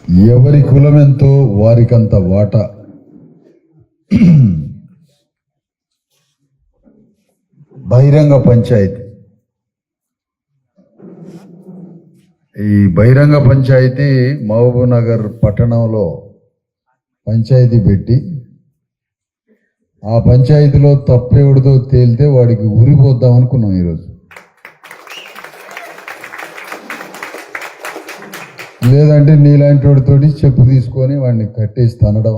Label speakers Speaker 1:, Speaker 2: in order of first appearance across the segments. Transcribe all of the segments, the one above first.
Speaker 1: ఎవరి కులమెంతో వారికంత వాటా. బహిరంగ పంచాయతీ. ఈ బహిరంగ పంచాయతీ మహబూబ్ నగర్ పట్టణంలో పంచాయతీ పెట్టి ఆ పంచాయతీలో తప్పేవుడితో తేలితే వాడికి ఉరిపోద్దాం అనుకున్నాం ఈరోజు. లేదంటే నీలాంటి వాడితోటి చెప్పు తీసుకొని వాడిని కట్టేసి తనడం.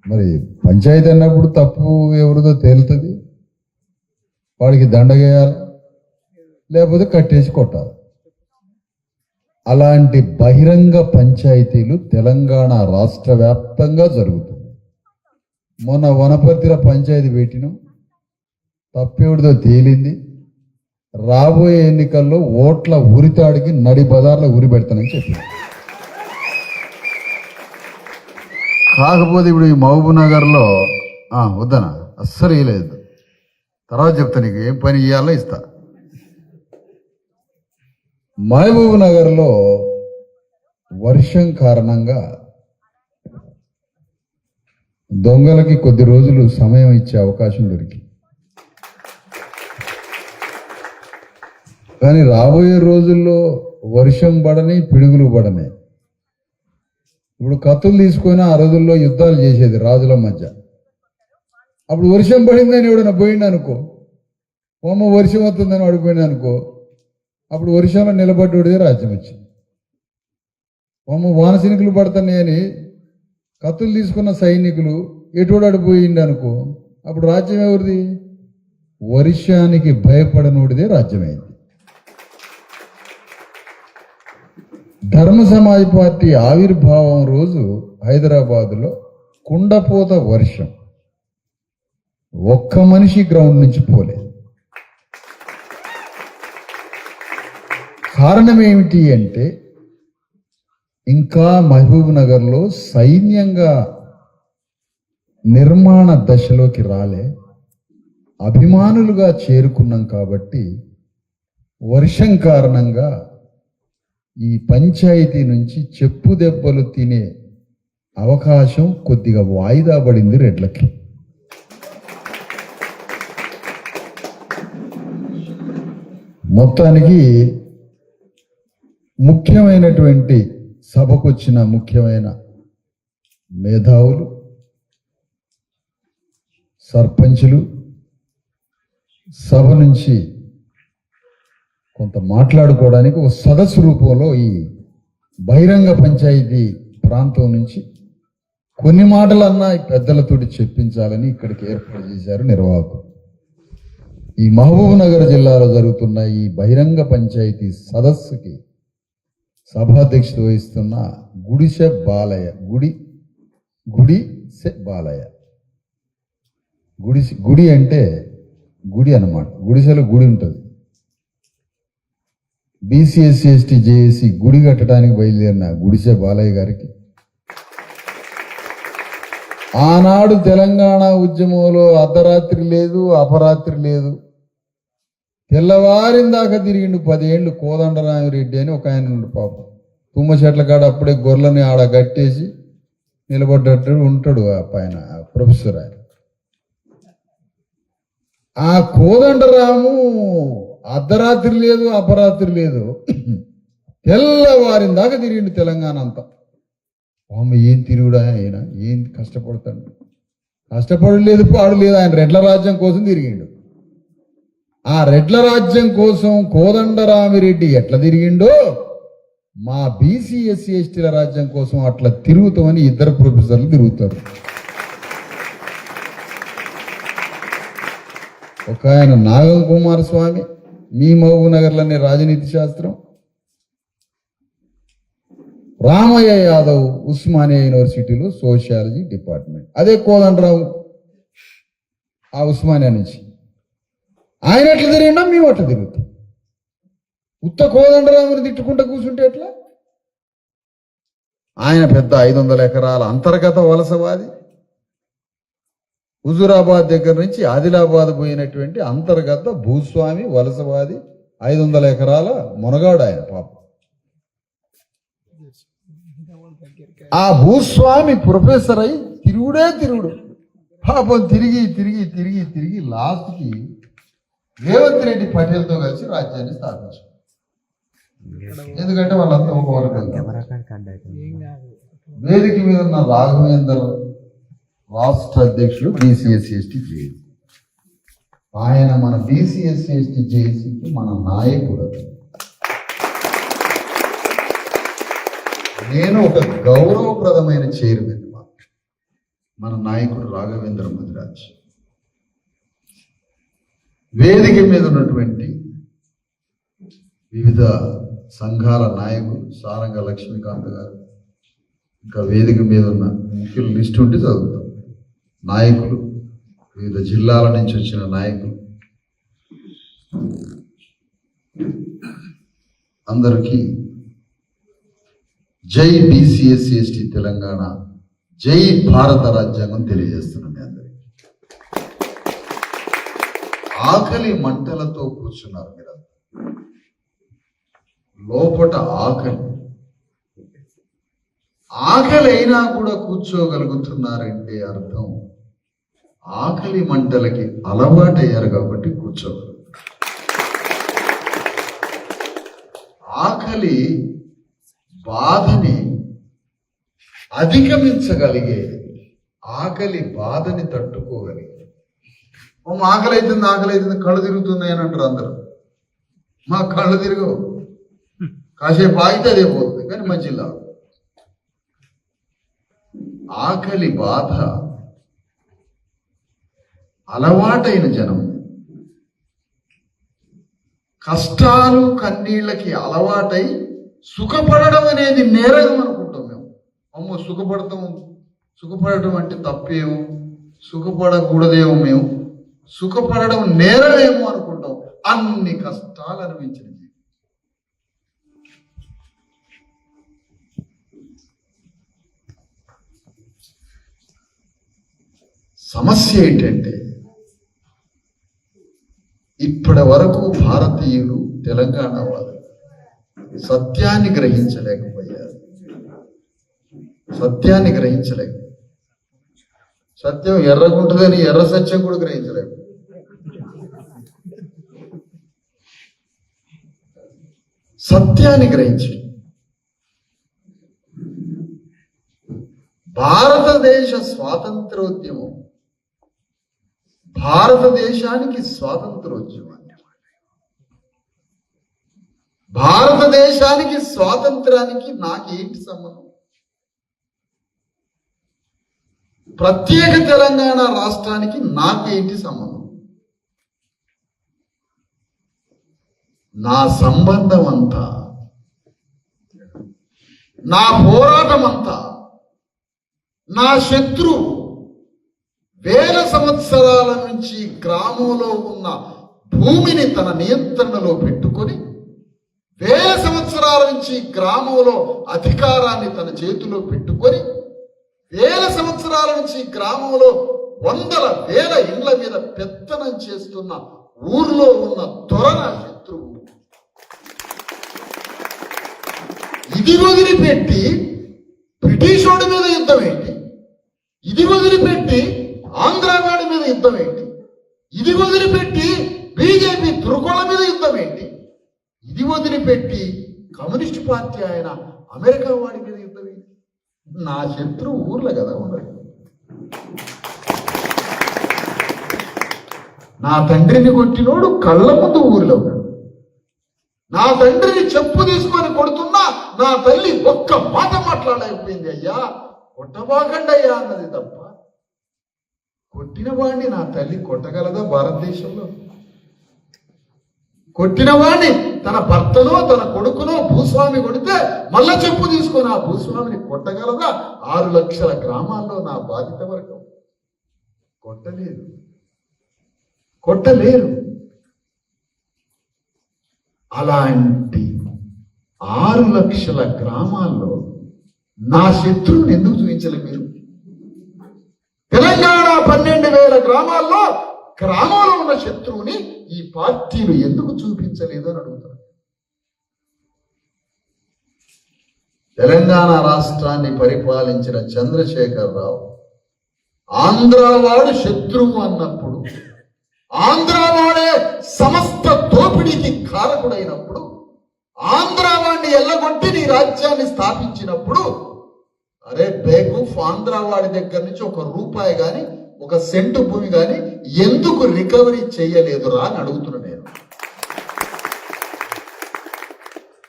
Speaker 1: మరి పంచాయతీ అన్నప్పుడు తప్పు ఎవరిదో తేలుతుంది, వాడికి దండగేయాలి, లేకపోతే కట్టేసి కొట్టాలి. అలాంటి బహిరంగ పంచాయతీలు తెలంగాణ రాష్ట్ర వ్యాప్తంగా జరుగుతుంది. మొన్న వనపర్తిల పంచాయతీ పెట్టినాం, తప్పేవుడితో తేలింది. రాబోయే ఎన్నికల్లో ఓట్ల ఉరితాడికి నడి బజార్లో ఉరి పెడతానని చెప్పి. కాకపోతే ఇప్పుడు ఈ మహబూబ్ నగర్లో వద్దనా అస్సలు ఇవ్వలేదు, తర్వాత చెప్తా, నీకు ఏం పని ఇవ్వాలో ఇస్తా. మహబూబ్ నగర్లో వర్షం కారణంగా దొంగలకి కొద్ది రోజులు సమయం ఇచ్చే అవకాశం దొరికి, కానీ రాబోయే రోజుల్లో వర్షం పడని, పిడుగులు పడని. ఇప్పుడు కత్తులు తీసుకొని ఆ రోజుల్లో యుద్ధాలు చేసేది రాజుల మధ్య. అప్పుడు వర్షం పడిందని ఎవడైనా పోయిండు అనుకో, వర్షం వస్తుందని వాడిపోయింది అనుకో, అప్పుడు వర్షంలో నిలబడ్డోడిదే రాజ్యం వచ్చింది. వానసినికులు పడుతున్నాయని కత్తులు తీసుకున్న సైనికులు ఎటువాడు పోయిండు అనుకో, అప్పుడు రాజ్యం ఎవరిది? వర్షానికి భయపడనోడిదే రాజ్యమైంది. ధర్మ సమాజ్ పార్టీ ఆవిర్భావం రోజు హైదరాబాదులో కుండపోత వర్షం, ఒక్క మనిషి గ్రౌండ్ నుంచి పోలేదు. కారణం ఏమిటి అంటే, ఇంకా మహబూబ్ నగర్లో సైన్యంగా నిర్మాణ దశలోకి రాలే, అభిమానులుగా చేరుకున్నాం. కాబట్టి వర్షం కారణంగా ఈ పంచాయతీ నుంచి చెప్పు దెబ్బలు తినే అవకాశం కొద్దిగా వాయిదా పడింది రెడ్లకి. మొత్తానికి ముఖ్యమైనటువంటి సభకు వచ్చిన ముఖ్యమైన మేధావులు, సర్పంచులు సభ నుంచి కొంత మాట్లాడుకోవడానికి ఒక సదస్సు రూపంలో ఈ బహిరంగ పంచాయతీ ప్రాంతం నుంచి కొన్ని మాటలన్నా ఈ పెద్దలతోటి చెప్పించాలని ఇక్కడికి ఏర్పాటు చేశారు నిర్వాహకులు. ఈ మహబూబ్ నగర్ జిల్లాలో జరుగుతున్న ఈ బహిరంగ పంచాయతీ సదస్సుకి సభాధ్యక్షత వహిస్తున్న గుడిసె బాలయ్య, గుడిసె బాలయ్య. గుడి అంటే గుడి అన్నమాట, గుడిసెలో గుడి ఉంటుంది. బీసీ ఎస్సీ ఎస్టీ జేఏసీ గుడి కట్టడానికి బయలుదేరిన గుడిసె బాలయ్య గారికి ఆనాడు తెలంగాణ ఉద్యమంలో అర్ధరాత్రి లేదు, అపరాత్రి లేదు, తెల్లవారిన దాకా తిరిగిండు 10 ఏళ్ళు కోదండరామిరెడ్డి అని ఒక ఆయన ఉండు. పాపం తుమ్మ చెట్ల కాడ అప్పుడే గొర్రెలని ఆడ కట్టేసి నిలబడ్డట్టు ఉంటాడు ఆ పైన ప్రొఫెసర్. ఆయన ఆ కోదండరాము అర్ధరాత్రి లేదు, అపరాత్రి లేదు, తెల్లవారిన దాకా తిరిగిండు తెలంగాణ అంతా. ఏం తిరుగుడా ఆయన, ఏం కష్టపడతాడు? కష్టపడలేదు, పాడు లేదు, ఆయన రెడ్ల రాజ్యం కోసం తిరిగిండు. ఆ రెడ్ల రాజ్యం కోసం కోదండరామిరెడ్డి ఎట్లా తిరిగిండో, మా బీసీ ఎస్సీ ఎస్టీల రాజ్యం కోసం అట్లా తిరుగుతామని ఇద్దరు ప్రొఫెసర్లు తిరుగుతారు. ఒక ఆయన నాగం కుమారస్వామి, మీ మహబూబ్ నగర్లోనే రాజనీతి శాస్త్రం, రామయ్య యాదవ్ ఉస్మానియా యూనివర్సిటీలో సోషియాలజీ డిపార్ట్మెంట్. అదే కోదండరావు ఆ ఉస్మానియా నుంచి. ఆయన ఎట్లా తిరిగిండో మేము అట్లా తిరుగుతాం. ఉత్త కోదండరాముని తిట్టుకుంటూ కూర్చుంటే ఎట్లా? ఆయన పెద్ద 500 ఎకరాల అంతర్గత వలసవాది. హుజూరాబాద్ దగ్గర నుంచి ఆదిలాబాద్ పోయినటువంటి అంతర్గత భూస్వామి వలసవాది, 500 ఎకరాల మునగాడు ఆయన. పాపం ఆ భూస్వామి ప్రొఫెసర్ అయి తిరుగుడు పాపం తిరిగి తిరిగి తిరిగి తిరిగి లాస్ట్కి రేవంత్ రెడ్డి పటేల్తో కలిసి రాజ్యాన్ని స్థాపించారు. ఎందుకంటే వాళ్ళంతా ఒక వర్గం. వేదిక మీద ఉన్న రాఘవేందర్ రాష్ట్ర అధ్యక్షుడు BCS/ST జేఏసీ. ఆయన మన BCS/ST జేఏసీకి మన నాయకుడు. నేను ఒక గౌరవప్రదమైన చైర్మన్. మన నాయకుడు రాఘవేంద్ర ముదిరాజ్. వేదిక మీద ఉన్నటువంటి వివిధ సంఘాల నాయకులు సారంగ లక్ష్మీకాంత్ గారు, ఇంకా వేదిక మీద ఉన్న ముఖ్యుల లిస్టు ఉంటే చదువుతాం. నాయకులు, వివిధ జిల్లాల నుంచి వచ్చిన నాయకులు, అందరికీ జై BCS/ST తెలంగాణ, జై భారత రాజ్యాంగం తెలియజేస్తున్నాం. మీ అందరికీ ఆకలి మంటలతో కూర్చున్నారు మీరు. లోపట ఆకలి అయినా కూడా కూర్చోగలుగుతున్నారంటే అర్థం ఆకలి మంటలకి అలవాటయ్యారు కాబట్టి కూర్చోగలుగుతారు. ఆకలి బాధని అధిగమించగలిగే, ఆకలి బాధని తట్టుకోగలిగే. ఆకలి అవుతుంది కళ్ళు తిరుగుతున్నాయి అని అంటారు అందరూ. మా కళ్ళు తిరగవు, కాసేపు ఆగితే అదే పోతుంది, కానీ మంచిలా ఆకలి బాధ అలవాటైన జనం. కష్టాలు కన్నీళ్ళకి అలవాటై సుఖపడడం అనేది నేరం అనుకుంటాం మేము. అమ్మో సుఖపడటం అంటే తప్పేమో, సుఖపడకూడదేమో, మేము సుఖపడడం నేరమేమో అనుకుంటాం. అన్ని కష్టాలు అనిపించింది. సమస్య ఏంటంటే ఇప్పటి వరకు భారతీయులు, తెలంగాణ వాళ్ళు సత్యాన్ని గ్రహించలేకపోయారు. సత్యం ఎర్రగుంటుందని ఎర్ర సత్యం కూడా గ్రహించలేము. సత్యాన్ని గ్రహించడం. భారతదేశ స్వాతంత్రోద్యమం, భారతదేశానికి స్వాతంత్రోద్యమం, భారతదేశానికి స్వాతంత్రానికి నాకేంటి సంబంధం? ప్రత్యేక తెలంగాణ రాష్ట్రానికి నాకేంటి సంబంధం? నా సంబంధం అంతా, నా పోరాటం అంతా నా శత్రువు వేల సంవత్సరాల నుంచి గ్రామంలో ఉన్న భూమిని తన నియంత్రణలో పెట్టుకొని, వేల సంవత్సరాల నుంచి గ్రామంలో అధికారాన్ని తన చేతిలో పెట్టుకొని, వేల సంవత్సరాల నుంచి గ్రామంలో వందల వేల ఇండ్ల మీద పెత్తనం చేస్తున్న ఊర్లో ఉన్న దొర నా శత్రువు. ఇది వదిలిపెట్టి బ్రిటిషోడి మీద యుద్ధం ఏంటి? ఇది వదిలిపెట్టి ఆంధ్రావాడి మీద యుద్ధం ఏంటి? ఇది వదిలిపెట్టి బీజేపీ తురుకోల మీద యుద్ధం ఏంటి? ఇది వదిలిపెట్టి కమ్యూనిస్ట్ పార్టీ ఆయన అమెరికా వాడి మీద యుద్ధం ఏంటి? నా శత్రువు ఊర్లో కదా ఉండదు. నా తండ్రిని కొట్టినోడు కళ్ళ ముందు ఊరిలో ఉన్నాడు. నా తండ్రిని చెప్పు తీసుకొని కొడుతున్నా నా తల్లి ఒక్క మాట మాట్లాడలేకపోయింది. అయ్యా కొట్టబాకండి అయ్యా అన్నది తప్ప, కొట్టిన వాడిని నా తల్లి కొట్టగలదా? భారతదేశంలో కొట్టిన వాడిని తన భర్తనో తన కొడుకునో భూస్వామి కొడితే మళ్ళా చెప్పు తీసుకొని ఆ భూస్వామిని కొట్టగలదా? 6 లక్షల గ్రామాల్లో నా బాధిత వర్గం కొట్టలేరు. అలాంటి 6 లక్షల గ్రామాల్లో నా శత్రువుని ఎందుకు చూపించలే మీరు? తెలంగాణ 12,000 గ్రామాల్లో గ్రామంలో ఉన్న శత్రువుని ఈ పార్టీలు ఎందుకు చూపించలేదు అని అడుగుతారు. తెలంగాణ రాష్ట్రాన్ని పరిపాలించిన చంద్రశేఖరరావు ఆంధ్రావాడు శత్రువు అన్నప్పుడు, ఆంధ్రావాడే సమస్త దోపిడీకి కారకుడైనప్పుడు, ఆంధ్రావాడిని ఎల్లగొట్టి నీ రాజ్యాన్ని స్థాపించినప్పుడు, అరే బేకూఫ్, ఆంధ్రావాడి దగ్గర నుంచి ₹1 గాని ఒక సెంటు భూమి గాని ఎందుకు రికవరీ చేయలేదురా అని అడుగుతున్నా నేను.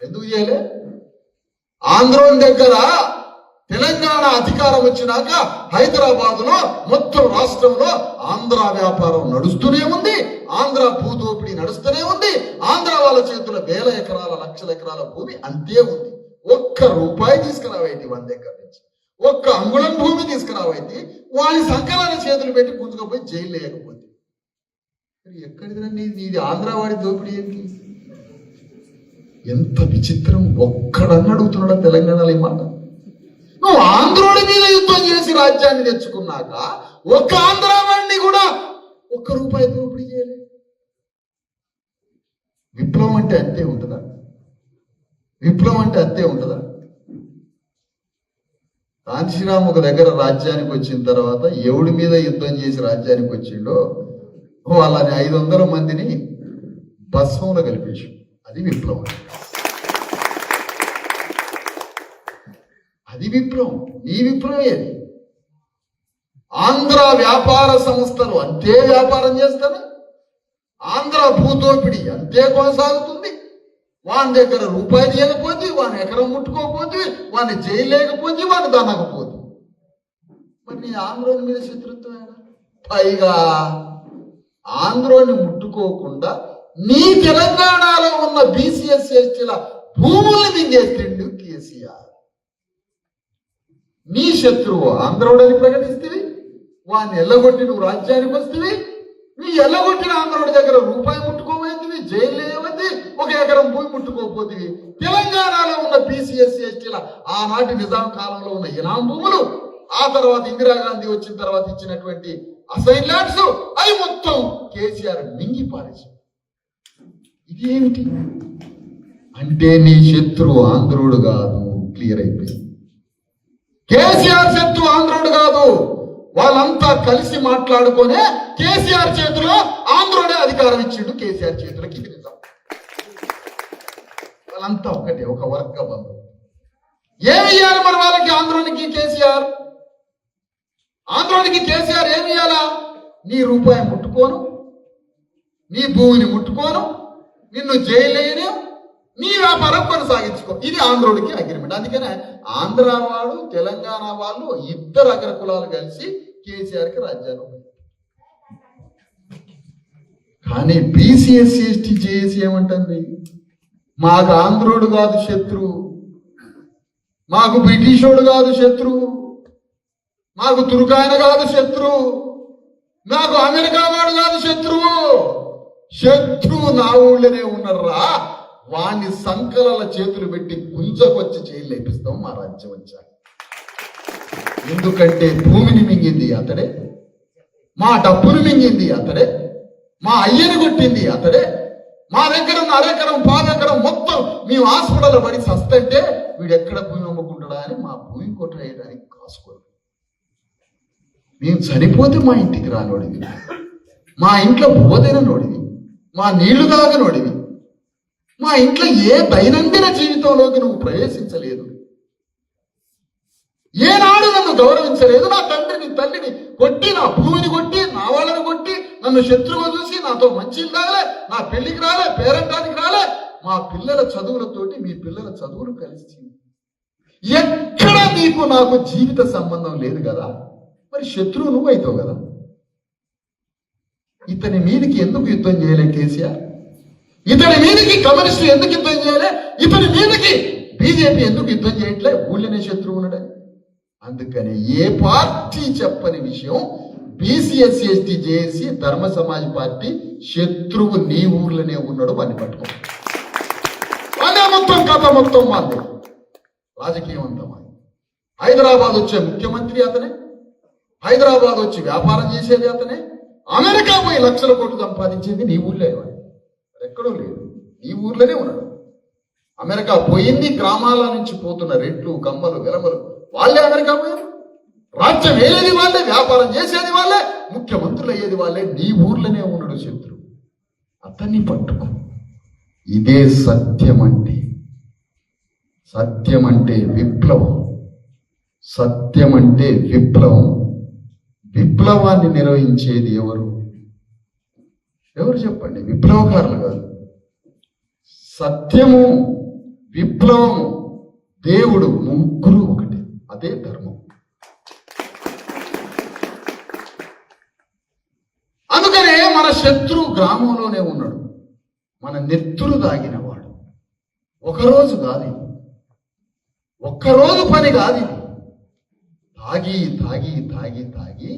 Speaker 1: ఎందుకు చేయలే? ఆంధ్రోని దగ్గర తెలంగాణ అధికారం వచ్చినాక హైదరాబాద్ లో మొత్తం రాష్ట్రంలో ఆంధ్ర వ్యాపారం నడుస్తూనే ఉంది, ఆంధ్ర భూదోపిడీ నడుస్తూనే ఉంది, ఆంధ్ర వాళ్ళ చేతుల వేల ఎకరాల లక్షల ఎకరాల భూమి అంతే ఉంది. ₹1 తీసుకురావేటి వాని దగ్గర నుంచి, 1 అంగుళం భూమి తీసుకురావైతే వాని సంకలన చేతులు పెట్టి గుంజుకపోయి జైలు లేకపోతే ఎక్కడిదిరా నీది ఆంధ్రవాడి దోపిడీ ఏంటి? ఎంత విచిత్రం! ఒక్కడన్నా అడుగుతున్నాడా తెలంగాణలో ఈ మాట? నువ్వు ఆంధ్రోడి మీద యుద్ధం చేసి రాజ్యాన్ని తెచ్చుకున్నాక ఒక్క ఆంధ్రావాడిని కూడా ₹1 దోపిడీ చేయలేదు. విప్లవం అంటే అంతే ఉంటుందా? విప్లవం అంటే అంతే ఉంటుందా? కాంచీరామ్ ఒక దగ్గర రాజ్యానికి వచ్చిన తర్వాత ఎవడి మీద యుద్ధం చేసి రాజ్యానికి వచ్చిండో వాళ్ళని 500 మందిని భస్మంలో కలిపేసి, అది విప్లవం. అది విప్లవం. నీ విప్లవం ఏది? ఆంధ్ర వ్యాపార సంస్థలు అంతే వ్యాపారం చేస్తాను, ఆంధ్ర భూదోపిడి అంతే కొనసాగుతుంది. వాని దగ్గర ₹1 తీయకపోతే, వాని ఎకరం ముట్టుకోకపోతే, వాని జైలు లేకపోతే, వాని దనకపోతే, మరి నీ ఆంధ్రోని మీద శత్రుత్వం. పైగా ఆంధ్రోని ముట్టుకోకుండా నీ తెలంగాణలో ఉన్న బీసీఎస్ ఎస్టీల భూముల్ని మింగేస్తుండు కేసీఆర్. నీ శత్రువు ఆంధ్రోడని ప్రకటిస్తే వాడిని ఎల్లగొట్టి నువ్వు రాజ్యానికి వస్తుంది. నీ ఎల్లగొట్టిన ఆంధ్రోడి దగ్గర ₹1 ముట్టుకోబోతుంది, జైలు లేవద్ది, 1 ఎకరం భూమి ముట్టుకోపోతుంది. తెలంగాణలో ఉన్న బీసీఎస్ ఎస్టీల ఆనాటి నిజాం కాలంలో ఉన్న ఇనాం భూములు, ఆ తర్వాత ఇందిరాగాంధీ వచ్చిన తర్వాత ఇచ్చినటువంటి అసైన్ ల్యాండ్స్, అవి మొత్తం కేసీఆర్ మింగి పారేసి. ఇది ఏమిటి అంటే నీ శత్రువు ఆంధ్రుడు కాదు. క్లియర్ అయిపోయింది. కేసీఆర్ శత్రువు ఆంధ్రుడు కాదు. వాళ్ళంతా కలిసి మాట్లాడుకునే కేసీఆర్ చేతిలో ఆంధ్రుడే అధికారం ఇచ్చిండు. కేసీఆర్ చేతులకి ఇది నిజం. వాళ్ళంతా ఒకటే, ఒక వర్గ బంధం. ఏమి ఇయ్యాలి మరి వాళ్ళకి? ఆంధ్రునికి కేసీఆర్, ఆంధ్రునికి కేసీఆర్ ఏమి ఇయ్యాలా? నీ ₹1 ముట్టుకోను, నీ భూమిని ముట్టుకోను, నిన్ను జైలేను, నీ వ్యాపారం కొనసాగించుకో. ఇది ఆంధ్రుడికి అగ్రిమెంట్. అందుకనే ఆంధ్ర వాడు తెలంగాణ వాళ్ళు ఇద్దరు అగ్ర కులాలు కలిసి కేసీఆర్కి రాజ్యాన్ని. కానీ బీసీఎస్సీ ఎస్టీ జేఏసీ ఏమంటుంది? మాకు ఆంధ్రుడు కాదు శత్రువు, మాకు బ్రిటిషోడు కాదు శత్రువు, మాకు తుర్కాయన కాదు శత్రువు, మాకు అమెరికా వాడు కాదు శత్రువు. శత్రువు నా ఊళ్ళోనే ఉన్నారా, వాణ్ణి సంకలల చేతులు పెట్టి గుంజకొచ్చి జైలు లేపిస్తాం మా రాజ్యం వచ్చాక. ఎందుకంటే భూమిని మింగింది అతడే, మా డబ్బును మింగింది అతడే, మా అయ్యని కొట్టింది అతడే, మా దగ్గర ఉన్న అరెకరం పాదెకరం మొత్తం మేము హాస్పిటల్ పడి సస్తంటే వీడు ఎక్కడ భూమి అమ్ముకుంటాడా అని మా భూమి కొట్టేయడానికి కాసుకోరు. మేము చనిపోతే మా ఇంటికి రానోడివి, మా ఇంట్లో బోధైన నోడివి, మా నీళ్లు తాగనోడివి, మా ఇంట్లో ఏ దైనందిన జీవితంలోకి నువ్వు ప్రవేశించలేదు, ఏనాడు నన్ను గౌరవించలేదు. నా తండ్రిని తల్లిని కొట్టి, నా భూమిని కొట్టి, నా వాళ్ళని కొట్టి, నన్ను శత్రువుగా చూసి నాతో మంచిలు రాలే, నా పెళ్లికి రాలే, పేరంటానికి రాలే, మా పిల్లల చదువులతోటి మీ పిల్లల చదువులు కలిసి ఎక్కడ నీకు నాకు జీవిత సంబంధం లేదు కదా, మరి శత్రువు నువ్వు అవుతావు కదా. ఇతని మీదకి ఎందుకు యుద్ధం చేయలే కేసీఆర్? ఇతని మీదకి కమ్యూనిస్టులు ఎందుకు యుద్ధం చేయలే? ఇతని మీదకి బీజేపీ ఎందుకు యుద్ధం చేయట్లే? ఊళ్ళనే శత్రువు ఉన్నాడే. అందుకని ఏ పార్టీ చెప్పని విషయం బీసీఎస్సీ ఎస్టీ జేఏసీ ధర్మ సమాజ్ పార్టీ శత్రువు నీ ఊర్లోనే ఉన్నాడు, వాడిని పట్టుకో. అదే మొత్తం కథ మొత్తం వాళ్ళే. రాజకీయం అంతా మాది. హైదరాబాద్ వచ్చే ముఖ్యమంత్రి అతనే, హైదరాబాద్ వచ్చి వ్యాపారం చేసేది అతనే, అమెరికా పోయి లక్షల కోట్లు సంపాదించేది నీ ఊళ్ళో. ఎక్కడో లేదు, నీ ఊర్లోనే ఉన్నాడు. అమెరికా పోయింది, గ్రామాల నుంచి పోతున్న రెట్లు, కమ్మలు, వెలమలు వాళ్ళే అమెరికా పోయారు. రాజ్యం ఏది వాళ్ళే, వ్యాపారం చేసేది వాళ్ళే, ముఖ్యమంత్రులు అయ్యేది వాళ్ళే. నీ ఊర్లోనే ఉన్నాడు శత్రువు, అతన్ని పట్టుకో. ఇదే సత్యం అంటే. సత్యం అంటే విప్లవం. సత్యం అంటే విప్లవం. విప్లవాన్ని నిర్వహించేది ఎవరు? ఎవరు చెప్పండి? విప్లవకారులు కాదు. సత్యము, విప్లవము, దేవుడు ముగ్గురు ఒకటి. అదే ధర్మం. అందుకనే మన శత్రువు గ్రామంలోనే ఉన్నాడు, మన నెత్తురు దాగినవాడు. ఒకరోజు కాదు, ఒక్కరోజు పని కాదు. తాగి తాగి తాగి తాగి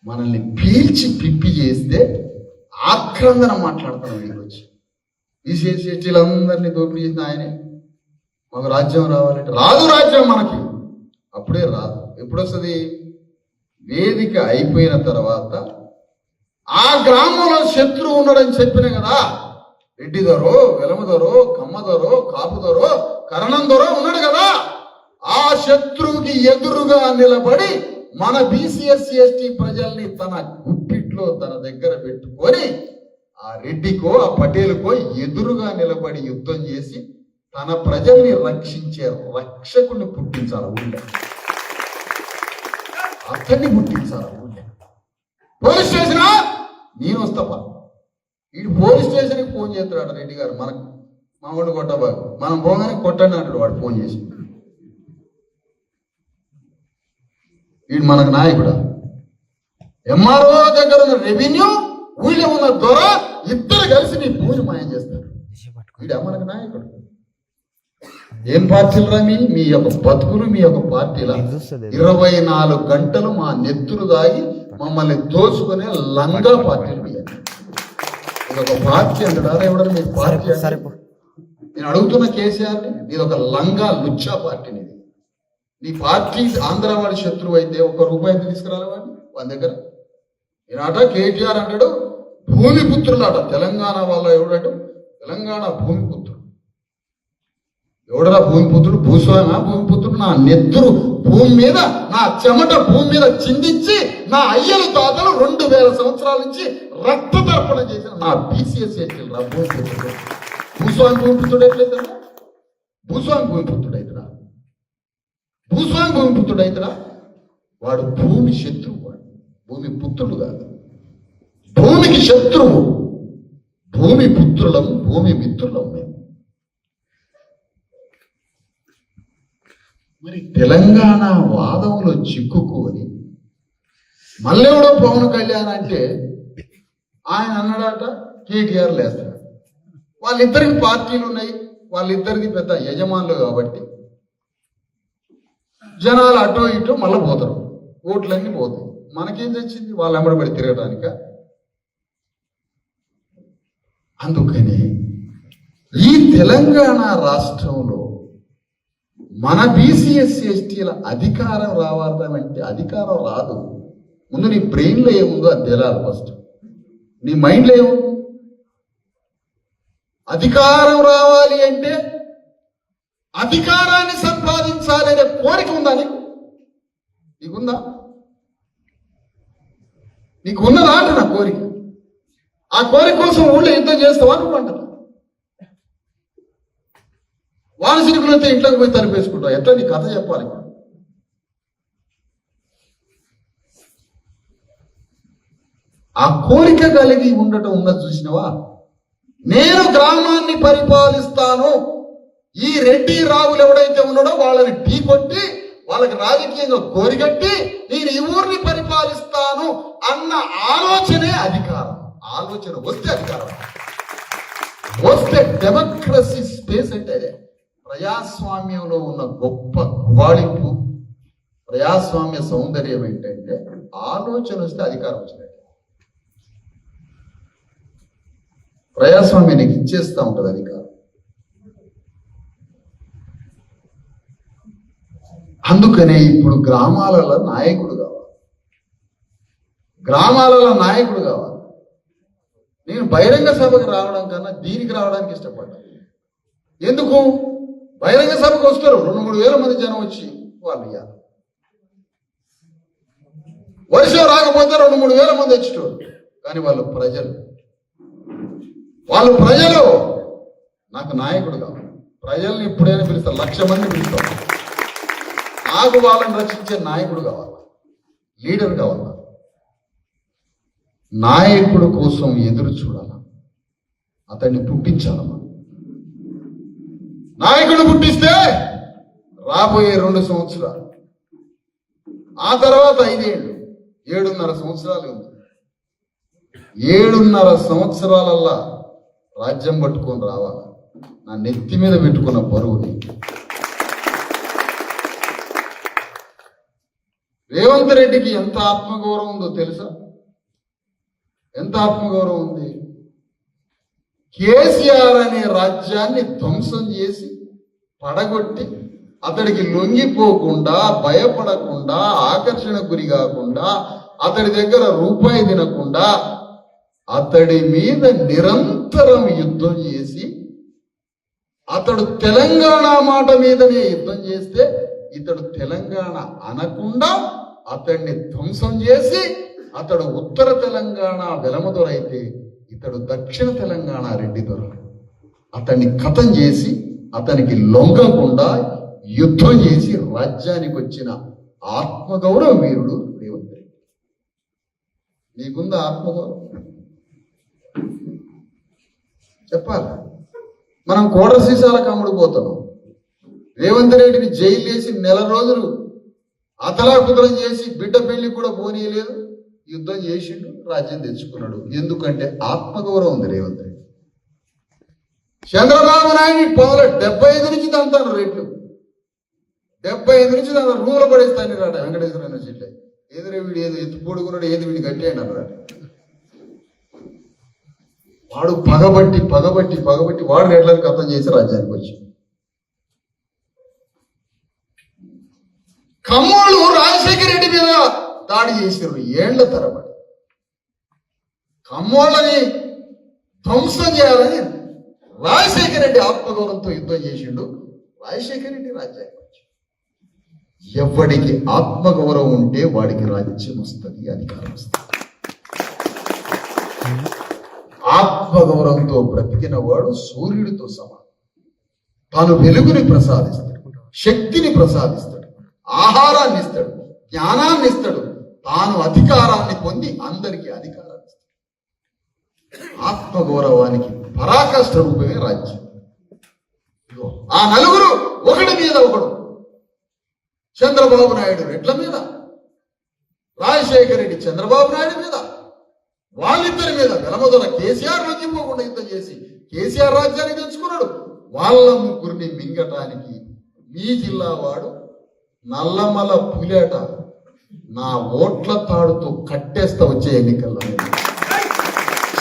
Speaker 1: మనల్ని పీల్చి పిప్పి చేస్తే ఆక్రందన మాట్లాడుతున్నాం. వీళ్ళు వచ్చి బీసీఎస్టీలందరినీ దోపిడీ చేసిన ఆయనే. మాకు రాజ్యం రావాలంటే రాదు. రాజ్యం మనకి అప్పుడే రాదు. ఎప్పుడు వస్తుంది? వేదిక అయిపోయిన తర్వాత ఆ గ్రామంలో శత్రువు ఉన్నాడని చెప్పిన కదా. రెడ్డిదరో, వెలమదరో, కమ్మదరో, కాపుదరో, కరణందరో ఉన్నాడు కదా. ఆ శత్రువుకి ఎదురుగా నిలబడి మన బీసీఎస్సీ ప్రజల్ని తన గుప్పిట్లో తన దగ్గర పెట్టుకొని ఆ రెడ్డికో ఆ పటేలుకో ఎదురుగా నిలబడి యుద్ధం చేసి తన ప్రజల్ని రక్షించే రక్షకుడిని పుట్టించాలి ఊళ్ళో. అతన్ని పుట్టించాలి ఊళ్ళో. పోలీస్ స్టేషనా? నేను వస్తాపా. వీడు పోలీస్ స్టేషన్కి ఫోన్ చేస్తున్నాడు రెడ్డి గారు. మనకు మా వాడు కొట్టబాగు, మనం పోగానే కొట్టండి అంటాడు వాడు ఫోన్ చేసి. వీడు మనకు నాయకుడా? ఎంఆర్ఓ దగ్గర ఉన్న రెవెన్యూ, ఊళ్ళో ఉన్న దొర ఇద్దరు కలిసి నీ భూమిని మాయం చేస్తారు. వీడే మనకు నాయకుడు. ఏం పార్టీలు రా మీ యొక్క బతుకులు, మీ యొక్క పార్టీల 24 గంటలు మా నెత్తురు దాగి మమ్మల్ని దోచుకునే లంగా పార్టీలు. ఇదొక పార్టీ అంటారా? ఎవడన్నా మీ పార్టీ? నేను అడుగుతున్న కేసీఆర్ని, ఇది ఒక లంగా లుచ్చా పార్టీని. నీ పార్టీ ఆంధ్ర వాడి శత్రువు అయితే ₹1 తీసుకురాలి వాడి దగ్గర. ఈనాట కేటీఆర్ అంటాడు భూమిపుత్రులాట. తెలంగాణ వాళ్ళ ఎవడట? తెలంగాణ భూమిపుత్రుడు. ఎవడరా భూమిపుత్రుడు? భూస్వామి భూమిపుత్రుడు. నా నెత్తురు భూమి మీద, నా చెమట భూమి మీద చిందించి నా అయ్యల తాతలు 2000 సంవత్సరాల నుంచి రక్త తర్పణ చేసిన నా బీసీఎస్సీ రా భూమిపుత్రుడు. భూస్వామి భూమిపుత్రుడు ఎట్లయితే? భూస్వామి భూమిపుత్రుడు అవుతున్నా, భూస్వామి భూమిపుత్రుడు అవుతున్నా. వాడు భూమి శత్రువు. వాడు భూమి పుత్రుడు కాదు, భూమికి శత్రువు. భూమి పుత్రులం, భూమి మిత్రులం మేము. మరి తెలంగాణ వాదంలో చిక్కుకొని మళ్ళెవడో పవన్ కళ్యాణ్ అంటే ఆయన అన్నాడట కేటీఆర్ లేస్తాడు. వాళ్ళిద్దరికి పార్టీలు ఉన్నాయి, వాళ్ళిద్దరిది పెద్ద యజమానులు కాబట్టి జనాలు అటో ఇటో మళ్ళీ పోతారు, ఓట్లన్నీ పోతాయి. మనకేం తెచ్చింది? వాళ్ళు అమ్మడబడి తిరగడానిక? అందుకని ఈ తెలంగాణ రాష్ట్రంలో మన బీసీఎస్సీ ఎస్టీల అధికారం రావాలంటే అధికారం రాదు. ముందు నీ బ్రెయిన్లో ఏముందో అది తెలాలి ఫస్ట్. నీ మైండ్లో ఏముంది? అధికారం రావాలి అంటే అధికారాన్ని సంపాదించాలి అనే కోరిక ఉందా నీకు? నీకుందా? నీకు ఉన్నదా అంటే నా కోరిక. ఆ కోరిక కోసం ఊళ్ళో యుద్ధం చేస్తావా నువ్వు అంటారు? వానసిరికులైతే ఇంట్లోకి పోయి తరిపేసుకుంటావు. ఎట్లా నీ కథ చెప్పాలి? ఆ కోరిక కలిగి ఉండటం ఉన్నది చూసినవా? నేను గ్రామాన్ని పరిపాలిస్తాను, ఈ రెడ్డి రావులు ఎవడైతే ఉన్నాడో వాళ్ళని ఢీకొట్టి వాళ్ళకి రాజకీయంగా కోరిగట్టి నేను ఈ ఊరిని పరిపాలిస్తాను అన్న ఆలోచనే అధికారం. ఆలోచన వస్తే అధికారం వస్తే డెమోక్రసీ స్పేస్ అంటే ప్రజాస్వామ్యంలో ఉన్న గొప్ప గువాళింపు, ప్రజాస్వామ్య సౌందర్యం ఏంటంటే ఆలోచన వస్తే అధికారం వచ్చినట్టు. ప్రజాస్వామ్యాన్ని ఇచ్చేస్తూ ఉంటుంది అధికారం. అందుకనే ఇప్పుడు గ్రామాలలో నాయకుడు కావాలి, గ్రామాలలో నాయకుడు కావాలి. నేను బహిరంగ సభకు రావడం కన్నా దీనికి రావడానికి ఇష్టపడ్డాను. ఎందుకు? బహిరంగ సభకు వస్తారు 2-3 వేల మంది జనం వచ్చి వాళ్ళు ఇవ్వాలి. వర్షం రాకపోతే 2-3 వేల మంది వచ్చేటోరు. కానీ వాళ్ళు ప్రజలు నాకు నాయకుడు కావాలి. ప్రజల్ని ఎప్పుడైనా పిలుస్తారు, 1,00,000 మంది పిలుస్తారు. నాకు వాళ్ళని రక్షించే నాయకుడు కావాలి, లీడర్ కావాలి. నాయకుడు కోసం ఎదురు చూడాల, అతన్ని పుట్టించాలమ్మా. నాయకుడు పుట్టిస్తే రాబోయే 2 సంవత్సరాలు, ఆ తర్వాత 5 ఏళ్ళు, 7.5 సంవత్సరాలు ఉంది. 7.5 సంవత్సరాలల్లా రాజ్యం పట్టుకొని రావాలా. నా నెత్తి మీద పెట్టుకున్న బరువుని రేవంత్ రెడ్డికి ఎంత ఆత్మగౌరవం ఉందో తెలుసా? ఎంత ఆత్మగౌరవం ఉంది? కేసీఆర్ అనే రాజ్యాన్ని ధ్వంసం చేసి పడగొట్టి అతడికి లొంగిపోకుండా, భయపడకుండా, ఆకర్షణ గురి కాకుండా, అతడి దగ్గర రూపాయి తినకుండా అతడి మీద నిరంతరం యుద్ధం చేసి, అతడు తెలంగాణ మాట మీదనే యుద్ధం చేస్తే ఇతడు తెలంగాణ అనకుండా అతడిని ధ్వంసం చేసి, అతడు ఉత్తర తెలంగాణ వెలమదొరైతే ఇతడు దక్షిణ తెలంగాణ రెడ్డి దొర. అతన్ని ఖతం చేసి అతనికి లొంగకుండా యుద్ధం చేసి రాజ్యానికి వచ్చిన ఆత్మగౌరవ వీరుడు రేవంత్ రెడ్డి. నీకుందా ఆత్మగౌరవం? చెప్పాలి. మనం కోట సీసాలకు అమ్ముడుపోతున్నాం. రేవంత్ రెడ్డిని జైలు వేసి 1 రోజులు అతలాకుతలం చేసి బిడ్డ పెళ్లి కూడా పోనీయలేదు, యుద్ధం చేసిండు, రాజ్యం తెచ్చుకున్నాడు. ఎందుకంటే ఆత్మగౌరవం ఉంది రేవంత్ రెడ్డి. చంద్రబాబు నాయుడు 75 నుంచి తంతాను రేట్లు, 75 నుంచి తన రూములు పడేస్తాను రాట వెంకటేశ్వర యూనివర్సిటీ. ఏదో వీడు ఏదో ఎత్తు పొడుగున్నాడు, ఏది వీడిని కట్టేయండి అన్నాడు. వాడు పగబట్టి వాడు రేట్లకు అర్థం చేసి రాజ్యానికి వచ్చి ఖమ్మోళ్ళు రాజశేఖర రెడ్డి మీద దాడి చేశారు 7 ఏళ్ల తరబడి. ఖమ్మోళ్ళని ధ్వంసం చేయాలని రాజశేఖర రెడ్డి ఆత్మగౌరవంతో యుద్ధం చేసిండు. రాజశేఖర రెడ్డి రాజ్యానికి వచ్చి, ఎవడికి ఆత్మగౌరవం ఉంటే వాడికి రాజ్యం వస్తుంది, అధికారం వస్తుంది. ఆత్మగౌరవంతో బ్రతికిన వాడు సూర్యుడితో సమానం. తాను వెలుగుని ప్రసాదిస్తాడు, శక్తిని ప్రసాదిస్తాడు, ఆహారాన్ని ఇస్తాడు, జ్ఞానాన్ని ఇస్తాడు, తాను అధికారాన్ని పొంది అందరికీ అధికారాన్ని ఇస్తాడు. ఆత్మగౌరవానికి పరాకాష్ఠ రూపమే రాజ్యం. ఆ నలుగురు ఒకడి మీద ఒకడు, చంద్రబాబు నాయుడు రెడ్ల మీద, రాజశేఖర రెడ్డి చంద్రబాబు నాయుడు మీద, వాళ్ళిద్దరి మీద వెలమదొర కేసీఆర్ లొంగిపోకుండా యుద్ధం చేసి కేసీఆర్ రాజ్యాన్ని తెచ్చుకున్నాడు. వాళ్ళ ముగ్గురిని మింగటానికి మీ జిల్లా వాడు నల్లమల పులేట నా ఓట్ల తాడుతో కట్టేస్తా వచ్చే ఎన్నికల్లో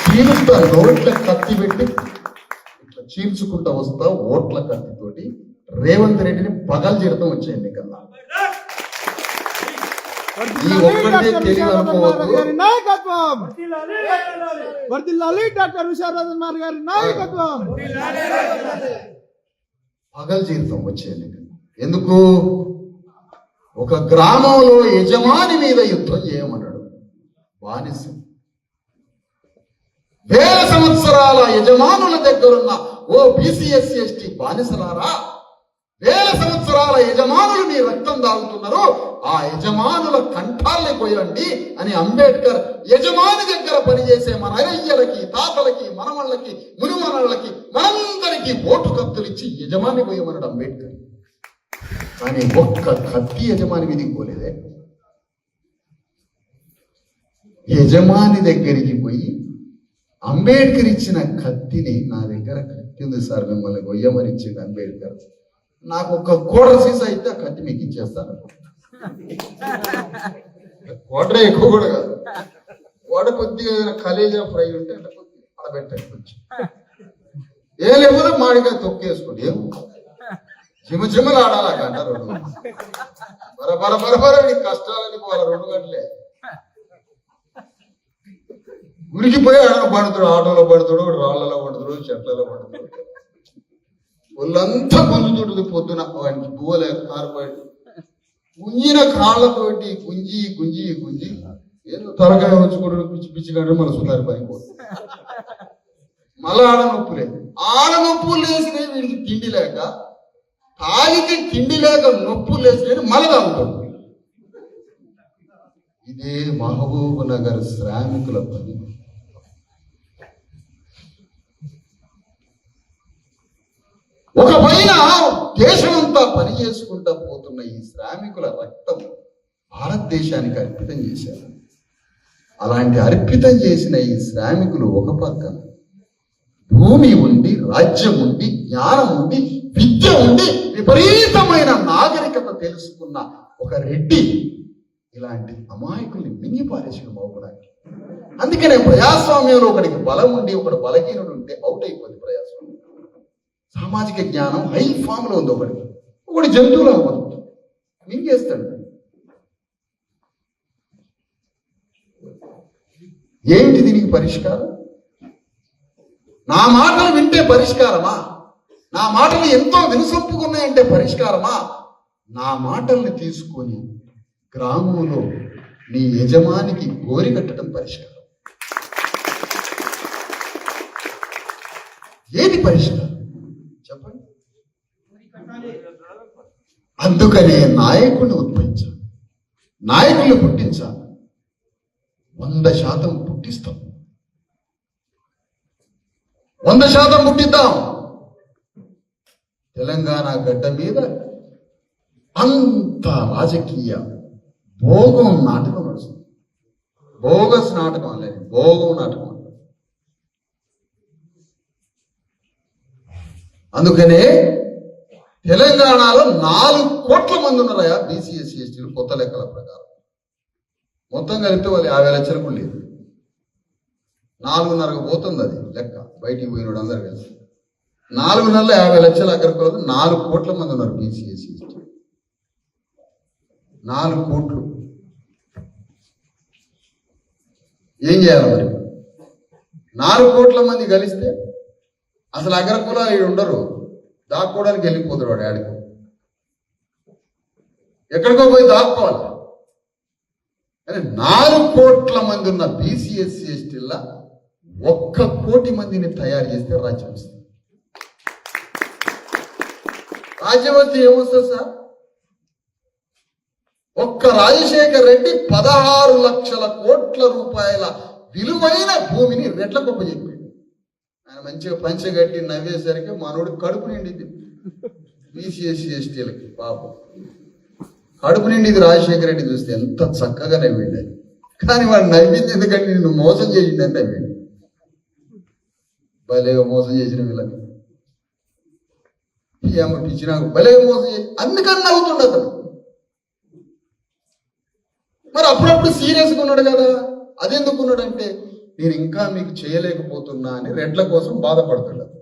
Speaker 1: చీలుస్తా, నోట్ల కత్తి పెట్టి ఇట్లా చీల్చుకుంటా వస్తా ఓట్ల కత్తితోటి రేవంత్ రెడ్డిని పగలు చేరుతాం వచ్చే ఎన్నికల్లో. ఈ ఒక్కటే తెలియదు అనుకోవద్దు. పగలు జీవితం వచ్చే ఎన్నికల్లో. ఎందుకు? ఒక గ్రామంలో యజమాని మీద యుద్ధం చేయమన్నాడు బానిస. 1000 సంవత్సరాల యజమానుల దగ్గరున్న ఓ బీసీఎస్సీ ఎస్టీ బానిసలారా, 1000 సంవత్సరాల యజమానులు మీ రక్తం దాగుతున్నారు, ఆ యజమానుల కంఠాల్ని కొయ్యండి అని అంబేద్కర్ యజమాని దగ్గర పనిచేసే మన అయ్యలకి, తాతలకి, మనవళ్ళకి, మునిమనళ్ళకి, మనందరికీ ఓటు కత్తులు ఇచ్చి యజమాని కొయ్యమన్నాడు అంబేద్కర్. కానీ ఒక్క కత్తి యజమాని మీదకి పోలేదే. యజమాని దగ్గరికి పోయి అంబేద్కర్ ఇచ్చిన కత్తిని, నా దగ్గర కత్తి ఉంది సార్ మిమ్మల్ని కొయ్యమని ఇచ్చింది అంబేద్కర్, నాకు ఒక కోట సీసా అయితే ఆ కత్తి మీకు ఇచ్చేస్తాను. కోటరే ఎక్కువ కూడా కాదు, కోట కొద్దిగా ఏదైనా కలేజా ఫ్రై ఉంటే అంటే కొద్దిగా అడబెట్టండి, కొంచెం ఏ లేకపోతే మాడిగా తొక్కేసుకోండి, ఏం చిమచిమలు ఆడాలి 1 గంట 2 బరబర నీకు కష్టాలని పోవాలి 2 గంటలే. ఉరికిపోయి పడుతాడు, ఆటోలో పడుతాడు, రాళ్లలో పడుతాడు, చెట్లలో పడుతాడు. ఒళ్ళంతా గుంజుతుంటుంది పొద్దున వాడికి బువ్వలే కారుబడి గుంజిన కాళ్ళతోటి గుంజి గుంజి గుంజి ఏదో త్వరగా ఉంచుకుంటాడు పిచ్చి పిచ్చిగా మన సుతారి పైపోతుంది. మళ్ళా ఆడ నొప్పులు లేసినవి వీడికి తిండి లేక తాగితే తిండి లేక నొప్పులు లేసినవి మళ్ళా తాగుతాడు. ఇదే మహబూబ్ నగర్ శ్రామికుల పని. ఒక పైన దేశమంతా పని చేసుకుంటా పోతున్న ఈ శ్రామికుల రక్తం భారతదేశానికి అర్పితం చేశారు. అలాంటి అర్పితం చేసిన ఈ శ్రామికులు ఒక పక్కన భూమి ఉండి, రాజ్యం ఉండి, జ్ఞానం ఉండి, విద్య ఉండి, విపరీతమైన నాగరికత తెలుసుకున్న ఒక రెడ్డి ఇలాంటి అమాయకుల్ని మింగి పారేసిన బాగుపడానికి. అందుకనే ప్రజాస్వామ్యంలో ఒకడికి బలం ఉండి ఒకడు బలహీనుడు ఉంటే అవుట్ అయిపోతుంది ప్రజాస్వామ్యం. సామాజిక జ్ఞానం హై ఫామ్ లో ఉంది. ఒకటి జంతువులు అవ్వదు, మింగేస్తాడు. ఏమిటి దీనికి పరిష్కారం? నా మాటలు వింటే పరిష్కారమా? నా మాటలు ఎంతో వినసొప్పుకున్నాయంటే పరిష్కారమా? నా మాటల్ని తీసుకొని గ్రామంలో నీ యజమానికి గోరి కట్టడం పరిష్కారం. ఏది పరిష్కారం చెప్పండి? అందుకనే నాయకుడిని ఉద్భవించాలి, నాయకుల్ని పుట్టించాలి. 100% పుట్టిస్తాం, 100% పుట్టిద్దాం. తెలంగాణ గడ్డ మీద అంత రాజకీయ భోగం నాటకం నడుస్తుంది. బోగస్ నాటకం అనేది భోగం నాటకం. అందుకనే తెలంగాణలో 4 కోట్ల మంది ఉన్నారయా బీసీ ఎస్సీ ఎస్టీలు కొత్త లెక్కల ప్రకారం. మొత్తం కలిపితే వాళ్ళు 50 లక్షలు కూడా లేదు. 4.5 పోతుంది అది లెక్క. బయటికి పోయినాడు అందరు కలిసి 4 నెలలు 50 లక్షలు అక్కడికి పోతే 4 కోట్ల మంది ఉన్నారు బీసీ ఎస్సీ ఎస్టీ. 4 కోట్లు ఏం చేయాలి మరి? 4 కోట్ల మంది కలిస్తే అసలు అగ్రకులాలు ఇక్కడ ఉండరు, దాక్కోవడానికి వెళ్ళిపోతాడు వాడు. ఆడికి ఎక్కడికో పోయి దాక్కోవాలి. కానీ 4 కోట్ల మంది ఉన్న బీసీ ఎస్సీ ఎస్టీల్లో 1 కోటి మందిని తయారు చేస్తే రాజ్యం వస్తుంది. రాజ్యం వస్తే ఏమొస్తుంది సార్? ఒక్క రాజశేఖర్ రెడ్డి 16 లక్షల కోట్ల రూపాయల విలువైన భూమిని రెట్ల గొప్ప చెప్పాడు. ఆయన మంచిగా పంచగట్టి నవ్వేసరికి మనోడు కడుపు నిండింది. బీసీ ఎస్సీ ఎస్టీలకి పాపం కడుపు నిండింది. రాజశేఖర రెడ్డి చూస్తే ఎంత చక్కగా నవ్విండి. కానీ వాడు నవ్వింది ఎందుకంటే నిన్ను మోసం చేసిందని నవ్విండు. భలేగా మోసం చేసిన వీళ్ళకి ఇచ్చిన భలేగా మోసం చేసి అందుకని నవ్వుతుండ అతను. మరి అప్పుడప్పుడు సీరియస్గా ఉన్నాడు కదా. అదెందుకు ఉన్నాడంటే నేను ఇంకా మీకు చేయలేకపోతున్నా అని రెడ్ల కోసం బాధపడుతున్నాడు.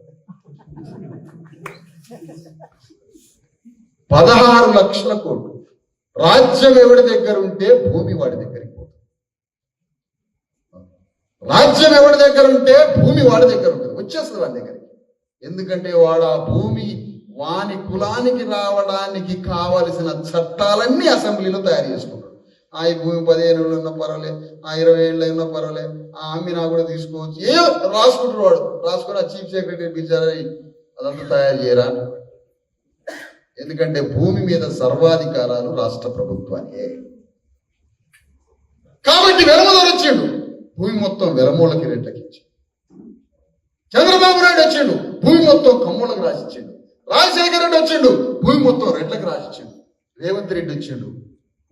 Speaker 1: 16 లక్షల కోట్లు. రాజ్యం ఎవడి దగ్గర ఉంటే భూమి వాడి దగ్గరికి పోతుంది. రాజ్యం ఎవడి దగ్గర ఉంటే భూమి వాడి దగ్గర ఉంటుంది, వచ్చేస్తుంది వాడి దగ్గరికి. ఎందుకంటే వాడు ఆ భూమి వాని కులానికి రావడానికి కావలసిన చట్టాలన్నీ అసెంబ్లీలో తయారు చేసుకుంటాడు. ఈ భూమి 15 ఏళ్ళు ఉన్నా పర్వాలేదు, 20 ఏళ్ళు ఉన్నా పర్వాలేదు, అమ్మినా కూడా తీసుకోవచ్చు. ఏ రాసుకుంటారు వాడు. రాసుకుని ఆ చీఫ్ సెక్రటరీ పిలిచారా అదంతా తయారు చేయరా. ఎందుకంటే భూమి మీద సర్వాధికారాలు రాష్ట్ర ప్రభుత్వానికే. కాబట్టి వెలమదొర వచ్చిండు, భూమి మొత్తం వెలమూలకి రెట్లకిచ్చి. చంద్రబాబు నాయుడు వచ్చిండు, భూమి మొత్తం కమ్ములకు రాసిచ్చిండు. రాజశేఖర రెడ్డి వచ్చిండు, భూమి మొత్తం రెట్లకు రాసిచ్చిండు. రేవంత్ రెడ్డి వచ్చిండు,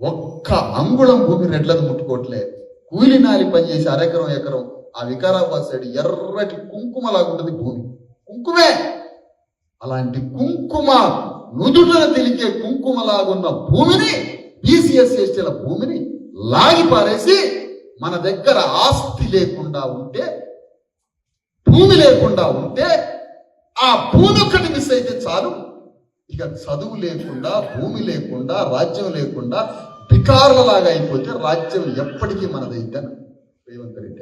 Speaker 1: ఒక్క అంగుళం భూమి రెడ్లకు ముట్టుకోవట్లే. కూలి నాలి పనిచేసి అరెకరం ఎకరం ఆ వికారాబాద్ సైడ్ ఎర్రటి కుంకుమలాగుంటుంది భూమి, కుంకుమే. అలాంటి కుంకుమ నుదుటన తెలికే కుంకుమలాగున్న భూమిని బీసీ ఎస్సీ ఎస్టీల భూమిని లాగి పారేసి మన దగ్గర ఆస్తి లేకుండా ఉంటే, భూమి లేకుండా ఉంటే, ఆ భూమి ఒక్కటి మిస్ అయితే చాలు, ఇక చదువు లేకుండా, భూమి లేకుండా, రాజ్యం లేకుండా బికార్లలాగా అయిపోతే రాజ్యం ఎప్పటికీ మనదైతే రేవంత్ రెడ్డి.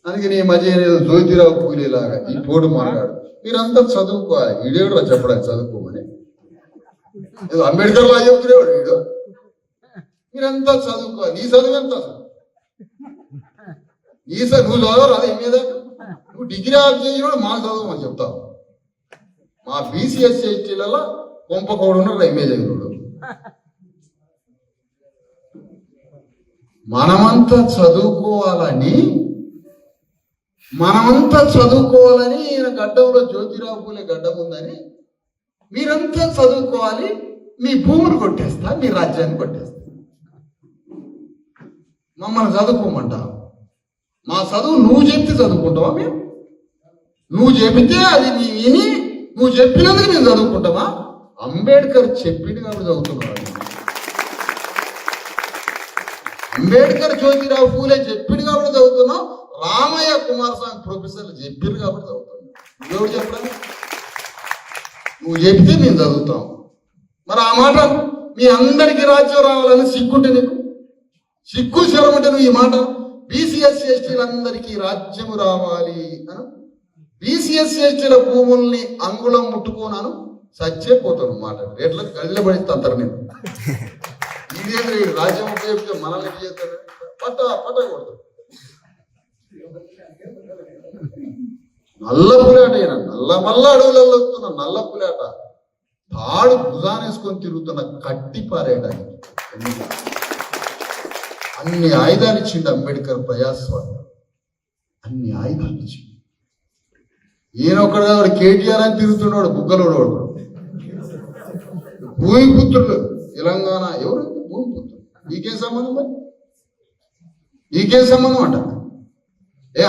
Speaker 1: అందుకని ఈ మధ్య జ్యోతిరావు పూలేలాగా ఈ పోటు మాట్లాడు మీరంతా చదువుకోవాలి. ఈడేడు చెప్పడానికి చదువుకోమని అంబేద్కర్ లా చెప్తురేవాడు వీడు. మీరంతా చదువుకోవాలి. నీ చదువు ఎంత? నువ్వు చదవరు అది ఏం మీద నువ్వు డిగ్రీ ఆఫ్ చేయడం మాకు చదువు అని చెప్తావు. మా బీసీఎస్ ఎస్టీలలో కొంపకోడు ఉన్నారు ఎంఏ చదివినోడు. మనమంతా చదువుకోవాలని ఈయన గడ్డంలో జ్యోతిరావు పూలే గడ్డం ఉందని మీరంతా చదువుకోవాలి. మీ భూములు కొట్టేస్తా, మీ రాజ్యాన్ని కొట్టేస్తా. మమ్మల్ని చదువుకోమంటావు. మా చదువు నువ్వు చెప్తే చదువుకుంటావా? మేము నువ్వు చెబితే అది నీ విని నువ్వు చెప్పినందుకు నేను చదువుకుంటావా? అంబేద్కర్ చెప్పింది కాబట్టి చదువుతున్నావు. అంబేద్కర్ జ్యోతిరావు పూలే చెప్పింది కాబట్టి చదువుతున్నావు. రామయ్య కుమారస్వామి ప్రొఫెసర్లు చెప్పింది కాబట్టి చదువుతున్నావు. ఎవరు చెప్పడం? నువ్వు చెప్తే మేము చదువుతాం. మరి ఆ మాట మీ అందరికీ రాజ్యం రావాలని సిగ్గుంటే నీకు సిగ్గు శరమంటే నువ్వు ఈ మాట బీసీఎస్ ఎస్టీలందరికీ రాజ్యం రావాలి అని బీసీఎస్ ఎస్టీల భూముల్ని అంగుళం ముట్టుకోనాను చచ్చేపోతాను మాట రేట్ల గళ్ళ పడిస్తాను నేను. ఇదేంద్ర రాజ్యం ఉపయోగిస్తే మనల్ని చేస్తాడు పట్ట కొడతాడు. నల్ల పులాట నల్ల అడవులలో వస్తున్న నల్ల పులాట తాడు భుజానేసుకొని తిరుగుతున్న కట్టి పారేయడానికి అన్ని ఆయుధాలు ఇచ్చిండు అంబేద్కర్ ప్రజాస్వామ్యం. అన్ని ఆయుధాలు ఇచ్చిండు. ఈయన ఒకడు కేటీఆర్ అని తిరుగుతున్నాడు బుగ్గలోడు. భూమి పుత్రుడు తెలంగాణ ఎవరు భూమి పుత్రుడు? నీకేం సంబంధం? నీకేం సంబంధం అంట?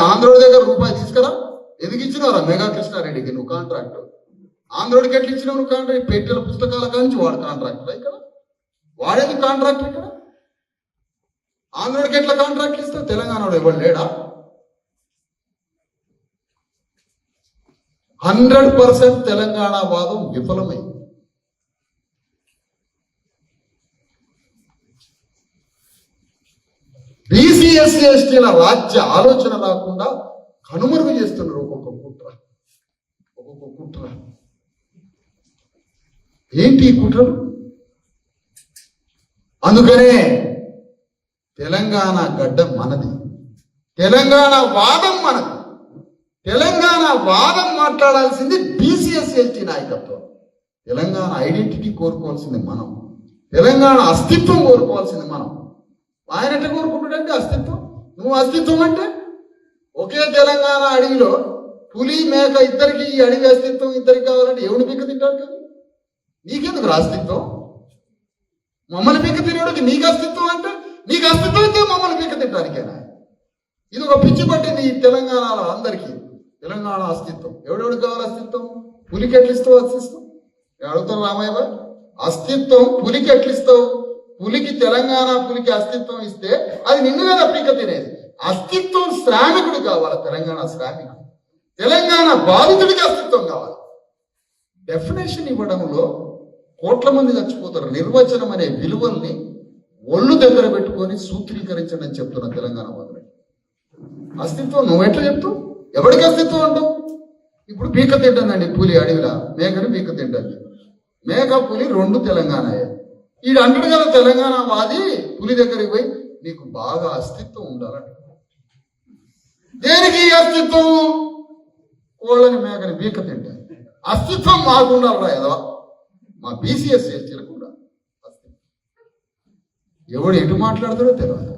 Speaker 1: ఆంధ్రుడి దగ్గర రూపాయి తీసుకురా. ఎందుకు ఇచ్చినవరా మెగా కృష్ణారెడ్డికి నువ్వు కాంట్రాక్ట్? ఆంధ్రుడికి ఎట్లా ఇచ్చినావు నువ్వు కాంట్రాక్ట్? పెట్టిన పుస్తకాల కాంచి వాడు కాంట్రాక్టర్ ఇక్కడ. వాడేందుకు కాంట్రాక్ట్ ఇక్కడ? ఆంధ్రుడికి ఎట్లా కాంట్రాక్ట్ ఇస్తావు? తెలంగాణలో ఎవరు లేడా? 100% తెలంగాణ వాదం విఫలమైంది. బీసీఎస్సీ ఎస్టీల రాజ్య ఆలోచన రాకుండా కనుమరుగు చేస్తున్నారు ఒక్కొక్క కుట్ర. ఏంటి ఈ కుట్రలు? అందుకనే తెలంగాణ గడ్డ మనది, తెలంగాణ వాదం మనది. తెలంగాణ వాదం మాట్లాడాల్సింది బీసీఎస్ ఎస్టీ నాయకత్వం. తెలంగాణ ఐడెంటిటీ కోరుకోవాల్సింది మనం, తెలంగాణ అస్తిత్వం కోరుకోవాల్సింది మనం. ఆయన ఎట్లా కోరుకుంటాడంటే అస్తిత్వం. నువ్వు అస్తిత్వం అంటే ఒకే తెలంగాణ అడవిలో పులి మేక ఇద్దరికి ఈ అడవి అస్తిత్వం ఇద్దరికి కావాలంటే ఎవడు పీక తింటాడు కదా? నీకెందుకు అస్తిత్వం? మమ్మల్ని పీక తినేవాడికి నీకు అస్తిత్వం అంటే నీకు అస్తిత్వం అయితే మమ్మల్ని పీక తింటానికేనా? ఇది ఒక పిచ్చి పట్టింది ఈ తెలంగాణలో అందరికీ. తెలంగాణ అస్తిత్వం ఎవడెవడికి కావాలి? అస్తిత్వం పులికి ఎట్లిస్తావు? అస్తిత్వం అడుగుతారు రామయ్య గారు. అస్తిత్వం పులికి ఎట్లిస్తావు? పులికి తెలంగాణ పులికి అస్తిత్వం ఇస్తే అది నిన్ను కదా పీక తినేది. అస్తిత్వం శ్రామికుడు కావాలి, తెలంగాణ శ్రామికుడు. తెలంగాణ బాధితుడికి అస్తిత్వం కావాలి. డెఫినేషన్ ఇవ్వడంలో కోట్ల మంది చచ్చిపోతారు. నిర్వచనం అనే విలువల్ని ఒళ్ళు దగ్గర పెట్టుకొని సూత్రీకరించండి అని చెప్తున్నా తెలంగాణ వాదులు. అస్తిత్వం నువ్వు ఎట్లా చెప్తావు? ఎవరికి అస్తిత్వం అంటావు? ఇప్పుడు పీక తింటుందండి పులి అడవిలా, మేకని పీక తింటుంది. మేక పులి రెండు తెలంగాణ. ఈడు అంటాడు కదా తెలంగాణ వాది పులి దగ్గరికి పోయి నీకు బాగా అస్తిత్వం ఉండాలంట. దేనికి అస్తిత్వం? కోళ్ళని మేకని పీక తింటాయి. అస్తిత్వం మాకు ఉండాలరా ఏదో మా బీసీఎస్ ఎస్టీలకు కూడా అస్తిత్వం. ఎవడు ఎటు మాట్లాడతాడో తెలియదు.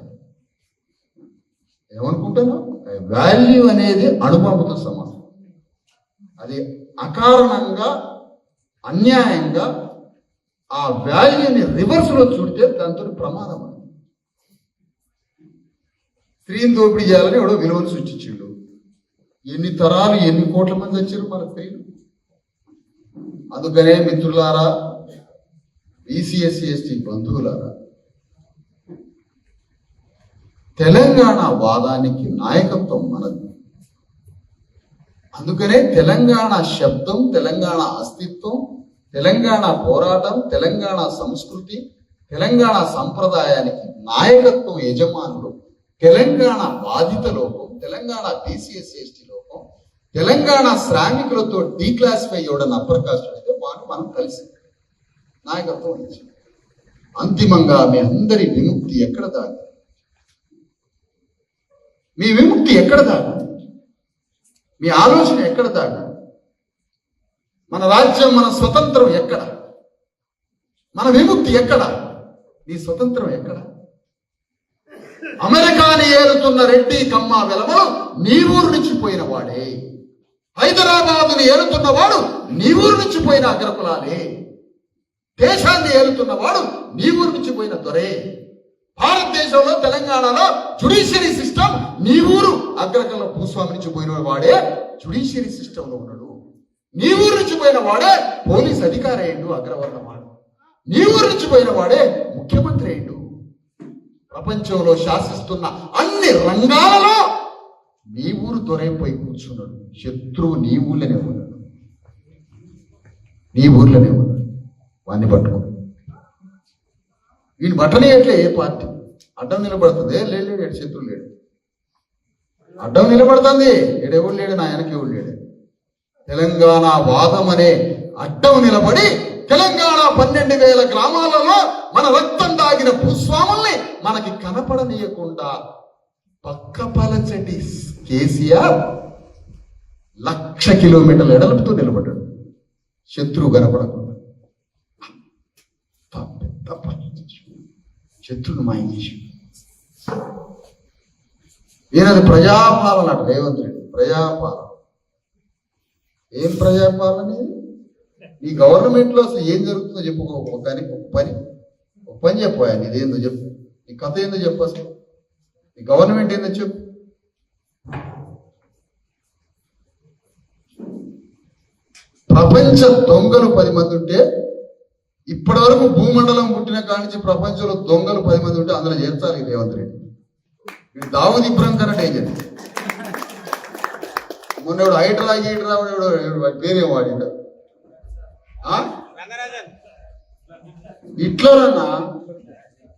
Speaker 1: ఏమనుకుంటాను? వాల్యూ అనేది అణుబాంబుతో సమానం. అది అకారణంగా అన్యాయంగా ఆ వాల్యూని రివర్స్లో చూడితే దాంతో ప్రమాదం. స్త్రీని దోపిడీ చేయాలని ఎవడో విలువను సృష్టించిండు. ఎన్ని తరాలు ఎన్ని కోట్ల మంది వచ్చారు మన స్త్రీలు. అందుకనే మిత్రులారా, బీసీఎస్సీ ఎస్టీ బంధువులారా, తెలంగాణ వాదానికి నాయకత్వం మనది. అందుకనే తెలంగాణ శబ్దం, తెలంగాణ అస్తిత్వం, తెలంగాణ పోరాటం, తెలంగాణ సంస్కృతి, తెలంగాణ సంప్రదాయానికి నాయకత్వం యజమానులు తెలంగాణ బాధిత లోకం, తెలంగాణ బీసీఎస్సీ ఎస్టీ లోకం, తెలంగాణ శ్రామికులతో డీక్లాసిఫై అవ్వడం అప్పర్ కాస్ట్ అయితే వారు మనం కలిసి నాయకత్వం వహించాం. అంతిమంగా మీ అందరి విముక్తి ఎక్కడ దాగి? మీ విముక్తి ఎక్కడ దాగి? మీ ఆలోచన ఎక్కడ దాగి? మన రాజ్యం, మన స్వతంత్రం ఎక్కడ? మన విముక్తి ఎక్కడ? నీ స్వతంత్రం ఎక్కడ? అమెరికాని ఏలుతున్న రెడ్డి కమ్మ వెలమలు నీ ఊరు నుంచి పోయిన వాడే. హైదరాబాదుని ఏలుతున్న వాడు నీ ఊరు నుంచి పోయిన అగ్రకులాలే. దేశాన్ని ఏలుతున్న వాడు నీ ఊరు నుంచి పోయిన దొరే. భారతదేశంలో తెలంగాణలో జుడిషియరీ సిస్టమ్ నీ ఊరు అగ్రకుల భూస్వామి నుంచి పోయిన వాడే జుడిషియరీ సిస్టంలో ఉన్నాడు. నీ ఊరు నుంచి పోయిన వాడే పోలీస్ అధికారి అయ్యిండు అగ్రవర్ణవాడు. నీ ఊరు నుంచి పోయిన వాడే ముఖ్యమంత్రి అయ్యిండు. ప్రపంచంలో శాసిస్తున్న అన్ని రంగాలలో నీ ఊరు దొరైపోయి కూర్చున్నాడు. శత్రువు నీ ఊళ్ళోనే ఉన్నాడు, నీ ఊర్లోనే ఉన్నాడు. వాడిని పట్టుకో. వీడిని బట్టనేయట్లే ఏ పార్టీ. అడ్డం నిలబడుతుంది. లేడు శత్రువు లేడు. అడ్డం నిలబడుతుంది. ఏడెవడు లేడు, నా వెనక ఎవడు లేడు. తెలంగాణ వాదం అనే అడ్డం నిలబడి తెలంగాణ 12,000 గ్రామాలలో మన రక్తం దాగిన భూస్వాముల్ని మనకి కనపడనీయకుండా పక్కపలచటి కేసీఆర్ 1,00,000 కిలోమీటర్ల ఎడలుపుతూ నిలబడ్డాడు. శత్రువు కనపడకుండా శత్రువును మాయం చేసి ఈయనది ప్రజాపాలన అట. రేవంత్ రెడ్డి ప్రజాపాలన. ఏం ప్రజాపాలన? ఈ గవర్నమెంట్ లో అసలు ఏం జరుగుతుందో చెప్పుకో. కానీ ఒక పని చెప్పాయా? నీదేందో చెప్పు. నీ కథ ఏందో చెప్పు. అసలు ఈ గవర్నమెంట్ ఏందో చెప్పు. ప్రపంచ దొంగలు 10 మంది ఉంటే, ఇప్పటి వరకు భూమండలం పుట్టిన కాడి నుంచి ప్రపంచంలో దొంగలు 10 మంది ఉంటే అందులో చేర్చాలి రేవంత్ రెడ్డి. వీడు దావుద్ ఇబ్రాహిం కన్నా డేంజర్. మొన్న హైడ్రా పేరే వాడిండ హిట్లర్ అన్న.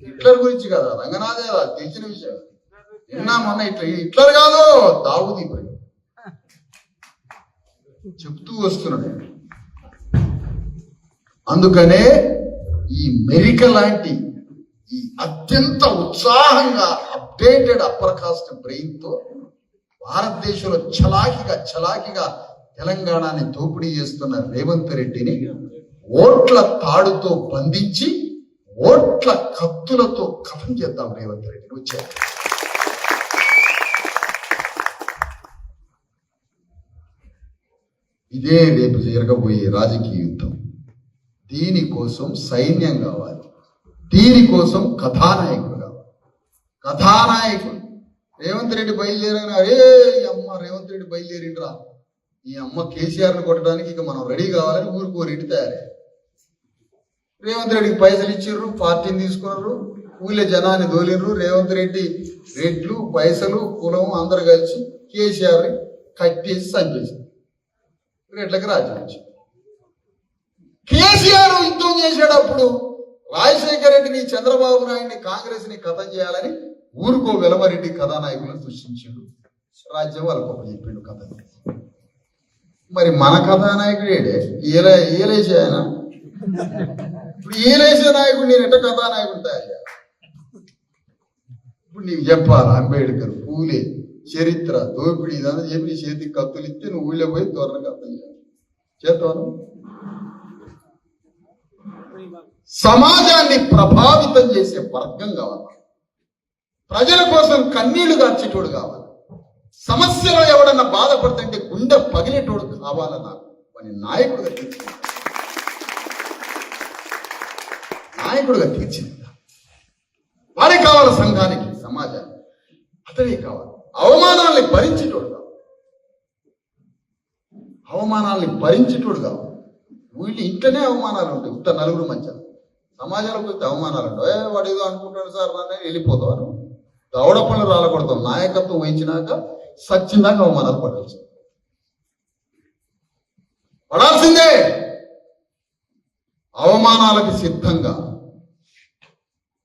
Speaker 1: హిట్లర్ గురించి కదా, రంగనాథే కదా తెలిసిన విషయం. నిన్నా మొన్న హిట్లర్ కాదు, దావుద్ ఇబ్రాహిం చెప్తూ వస్తున్నాడు. అందుకనే ఈ మెరిక లాంటి ఈ అత్యంత ఉత్సాహంగా అప్డేటెడ్ అప్పర్ కాస్ట్ బ్రెయిన్ తో భారతదేశంలో చలాకిగా తెలంగాణని దోపిడీ చేస్తున్న రేవంత్ రెడ్డిని ఓట్ల తాడుతో బంధించి ఓట్ల కత్తులతో కథం చేద్దాం. రేవంత్ రెడ్డిని వచ్చారు. ఇదే రేపు జరగబోయే రాజకీయ యుద్ధం. దీనికోసం సైన్యం కావాలి, దీనికోసం కథానాయకుడు కావాలి. కథానాయకుడు రేవంత్ రెడ్డి బయలుదేరని అరే అమ్మ రేవంత్ రెడ్డి బయలుదేరిండ్రా, ఈ అమ్మ కేసీఆర్ని కొట్టడానికి ఇక మనం రెడీ కావాలని ఊరికి రెడ్డి తయారై రేవంత్ రెడ్డికి పైసలు ఇచ్చిర్రు, పార్టీని తీసుకున్నారు, ఊళ్ళో జనాన్ని దోలిండ్రు. రేవంత్ రెడ్డి రెడ్లు పైసలు కులం అందరు కలిసి కేసీఆర్ని కట్టేసి చంపేసి రెడ్లకి రాజ్యం వచ్చింది. కేసీఆర్ యుద్ధం చేసేటప్పుడు రాజశేఖర రెడ్డిని, చంద్రబాబు నాయుడిని, కాంగ్రెస్ ని కథం చేయాలని ఊరుకో వెలమరెడ్డి కథానాయకులను సృష్టించిండు. రాజ్యం వాళ్ళకొక చెప్పిండు కథ. మరి మన కథానాయకుడు ఏడే ఈలేసే ఆయన. ఇప్పుడు ఈలేసే నాయకుడు నేను ఎట్ట కథానాయకుడు తయారు చేయాలి? ఇప్పుడు నీకు చెప్పాలి అంబేద్కర్, పూలే చరిత్ర దోపిడీ ఇదంతా చెప్పి నీ చేతికి కత్తులు ఇస్తే నువ్వు ఊళ్ళో పోయి దూరంగా అర్థం చేయాలి. చేస్తాను. సమాజాన్ని ప్రభావితం చేసే వర్గం కావాలి. ప్రజల కోసం కన్నీళ్లు గార్చేటోడు కావాలి. సమస్యలో ఎవడన్నా బాధపడుతుంటే గుండె పగిలేటోడు కావాలన్నా వాని నాయకుడుగా తీర్చింది. వాడే కావాలి సంఘానికి, సమాజానికి. అతడే కావాలి. అవమానాల్ని భరించేటోడు కావాలి. అవమానాల్ని భరించేటోడు కావాలి. వీళ్ళు ఇంట్లోనే అవమానాలు ఉంటాయి. ఇంత నలుగురు మధ్య సమాజంలోకి వస్తే అవమానాలు ఉంటాయి. వాడు ఏదో అనుకుంటాడు సార్ నన్ను వెళ్ళిపోతాను. దవడ పనులు రాలకూడతాం. నాయకత్వం వహించినాక సచ్చిందాక అవమానాలు పడాల్సిందే. అవమానాలకు సిద్ధంగా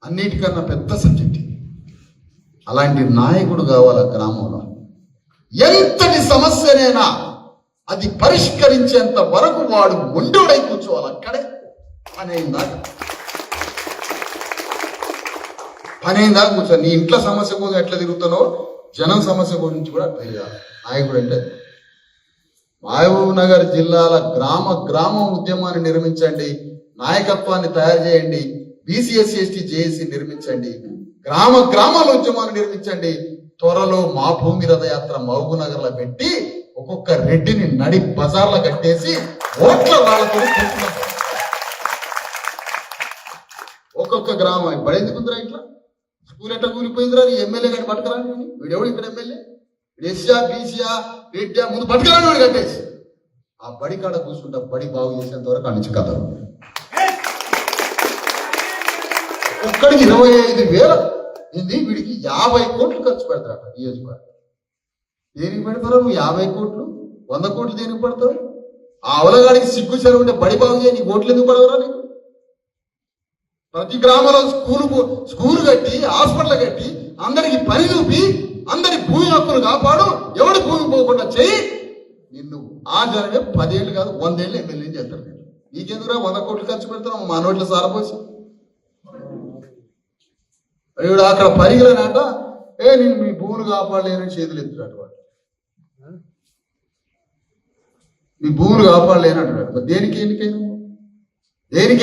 Speaker 1: అన్నిటికన్నా పెద్ద సబ్జెక్ట్. అలాంటి నాయకుడు కావాలి గ్రామంలో. ఎంతటి సమస్యనైనా అది పరిష్కరించేంత వరకు వాడు మొండోడై కూర్చోవాలి అక్కడే. పనైందా కూర్చో. నీ ఇంట్లో సమస్య కోసం ఎట్లా తిరుగుతానో జనం సమస్య గురించి కూడా అట్లా చేయాలి నాయకుడు అంటే. మహబూబ్ నగర్ జిల్లాల గ్రామ ఉద్యమాన్ని నిర్మించండి, నాయకత్వాన్ని తయారు చేయండి, BCSC జేఏసీ నిర్మించండి, గ్రామాల ఉద్యమాన్ని నిర్మించండి. త్వరలో మా భూమి రథయాత్ర మహబూబ్ నగర్ లో పెట్టి ఒక్కొక్క రెడ్డిని నడి బజార్లో కట్టేసి ఓట్ల వాళ్ళతో ఒక్కొక్క గ్రామం బడేందుకుందిరా ఇట్లా స్కూల్ ఎట్లా కూలిపోయిందిరా నీ ఎమ్మెల్యే కానీ పట్టుకురా. వీడెవడు ఇక్కడ ఎమ్మెల్యే? ఎస్సా బీసీయా రెడ్డా ముందు పట్టుకురాని వాడు కట్టేసి ఆ బడి కాడ కూర్చుంటా బడి బాగు చేసేంత వరకు అనిచి కథలు. ఒక్కడికి 25,000 ఇది వీడికి 50 కోట్లు ఖర్చు పెడతారట నియోజకవర్గం. దేనికి పెడతారో నువ్వు 50 కోట్లు 100 కోట్లు దేనికి పడతావు? ఆ అవలగాడికి సిగ్గు సెలవు ఉంటే బడి బాగు చేయ, నీకు ఓట్లు ఎందుకు పడవరా? నీకు ప్రతి గ్రామంలో స్కూల్ కట్టి హాస్పిటల్ కట్టి అందరికి పని చూపి అందరి భూమి హక్కులు కాపాడు, ఎవడు భూమి పోకుండా చెయ్యి. నిన్ను ఆ జనమే 10 ఏళ్ళు కాదు 100 ఏళ్ళు ఎమ్మెల్యే చేస్తారు. నీకెందుకురా 100 కోట్లు ఖర్చు పెడతాను మా నోట్ల సారపోసి. వీడు అక్కడ పరిగిలనంట నేను మీ భూములు కాపాడలేనని చేతులు ఎత్తురాడు వాడు. మీ భూములు కాపాడలేని అంటున్నాడు. దేనికి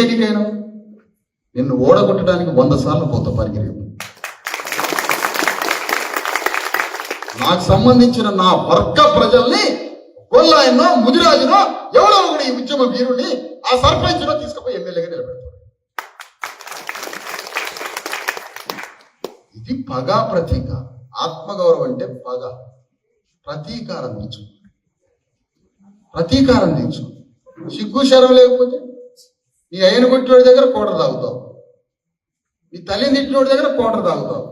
Speaker 1: ఎన్నికైనా నిన్ను ఓడగొట్టడానికి 100 సార్లు పోతా పరిగిరి. నాకు సంబంధించిన నా వర్గ ప్రజల్ని గొల్లాయనో ముదిరాజునో ఎవడో ఒకటి ఈ ఉద్యమ వీరుడిని ఆ సర్పంచ్లో తీసుకుపోయి ఎమ్మెల్యేగా నిలబెడతాడు. ఇది పగ ప్రతీక. ఆత్మగౌరవం అంటే పగ. ప్రతీకారం తీర్చు. సిగ్గు శరం లేకపోతే నీ అయ్యను కొట్టినోడి దగ్గర కోటర్ తాగుతావు, నీ తల్లిని తిట్టినోడి దగ్గర కోటర్ తాగుతావు,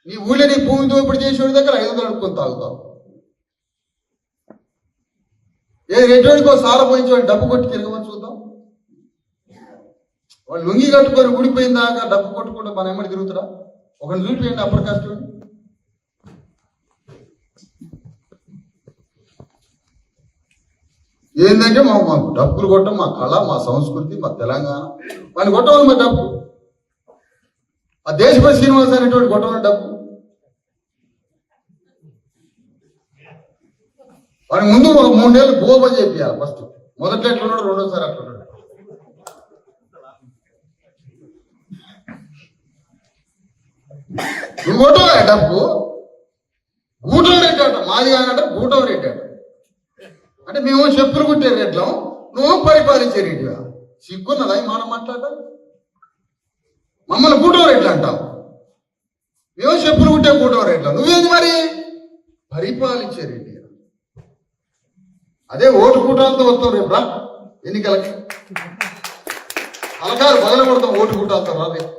Speaker 1: నీ ఊళ్ళో నీ భూమి దోపిడి చేసేవాడి దగ్గర 500 అడుక్కొని తాగుతావు. ఎటువంటికో సార పోయించేవాడు డబ్బు కొట్టి తిరగమని చూద్దాం. వాళ్ళు లొంగి కట్టుకొని ఊడిపోయిన దాకా డబ్బు కొట్టుకుంటే మన ఎమ్మడి తిరుగుతారా? ఒకరిని చూపియండి అప్పటి కష్టం. ఏంటంటే మాకు డబ్బులు కొట్టం మా కళ, మా సంస్కృతి, మా తెలంగాణ. వాడిని కొట్టవాలి మా డబ్బు. ఆ దేశపతి శ్రీనివాస్ అనేటువంటి కొట్టమని డబ్బు. వాడిని ముందు ఒక 3 ఏళ్ళు గోప చేయాలి. ఫస్ట్ మొదట్లో ఎట్లున్నాడు, రెండోసారి అట్లున్నాడు. నువ్వు కొట్టవా డబ్బు? గూటం రెడ్డి అంట, మాది కానంట గూటం రెడ్డి అంట. అంటే మేము చెప్పులు కుట్టే రెడ్లం, నువ్వు పరిపాలించే రెడ్డివా? సిగ్గున్నదా ఈ మాట మాట్లాడటం? మమ్మల్ని గూటం రెడ్లు అంటావు. మేము చెప్పులు కుట్టే గూటం రెడ్లం, నువ్వేంది మరి పరిపాలించే రెడ్డి? అదే ఓటు కూటాలతో వస్తావు రేపు రా ఎన్నికలకి. అలకారు బదులు కొడతాం ఓటు కూటాలతో రా రేపు.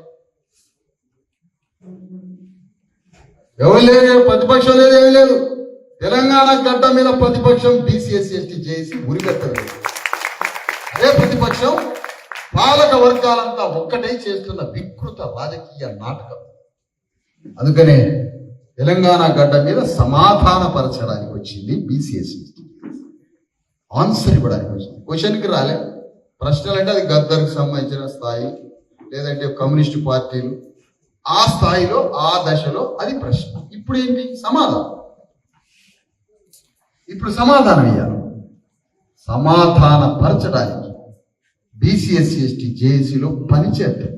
Speaker 1: ఎవరు లేదు, ప్రతిపక్షం లేదు, ఏమీ లేదు. తెలంగాణ గడ్డ మీద ప్రతిపక్షం BCSC జేఏసీ ఉరిగెత్తలేదు. అదే ప్రతిపక్షం పాలక వర్గాలంతా ఒక్కటే చేస్తున్న వికృత రాజకీయ నాటకం. అందుకనే తెలంగాణ గడ్డ మీద సమాధానపరచడానికి వచ్చింది BCSC. ఆన్సర్ ఇవ్వడానికి వచ్చింది. క్వశ్చన్కి రాలే. ప్రశ్నలు అంటే అది గద్దర్కి సంబంధించిన స్థాయి, లేదంటే కమ్యూనిస్టు పార్టీలు ఆ స్థాయిలో ఆ దశలో అది ప్రశ్న. ఇప్పుడు ఏంటి సమాధానం? ఇప్పుడు సమాధానం ఇవ్వాలి. సమాధానపరచడానికి BCSC జేఏసీలో పనిచేద్దాం.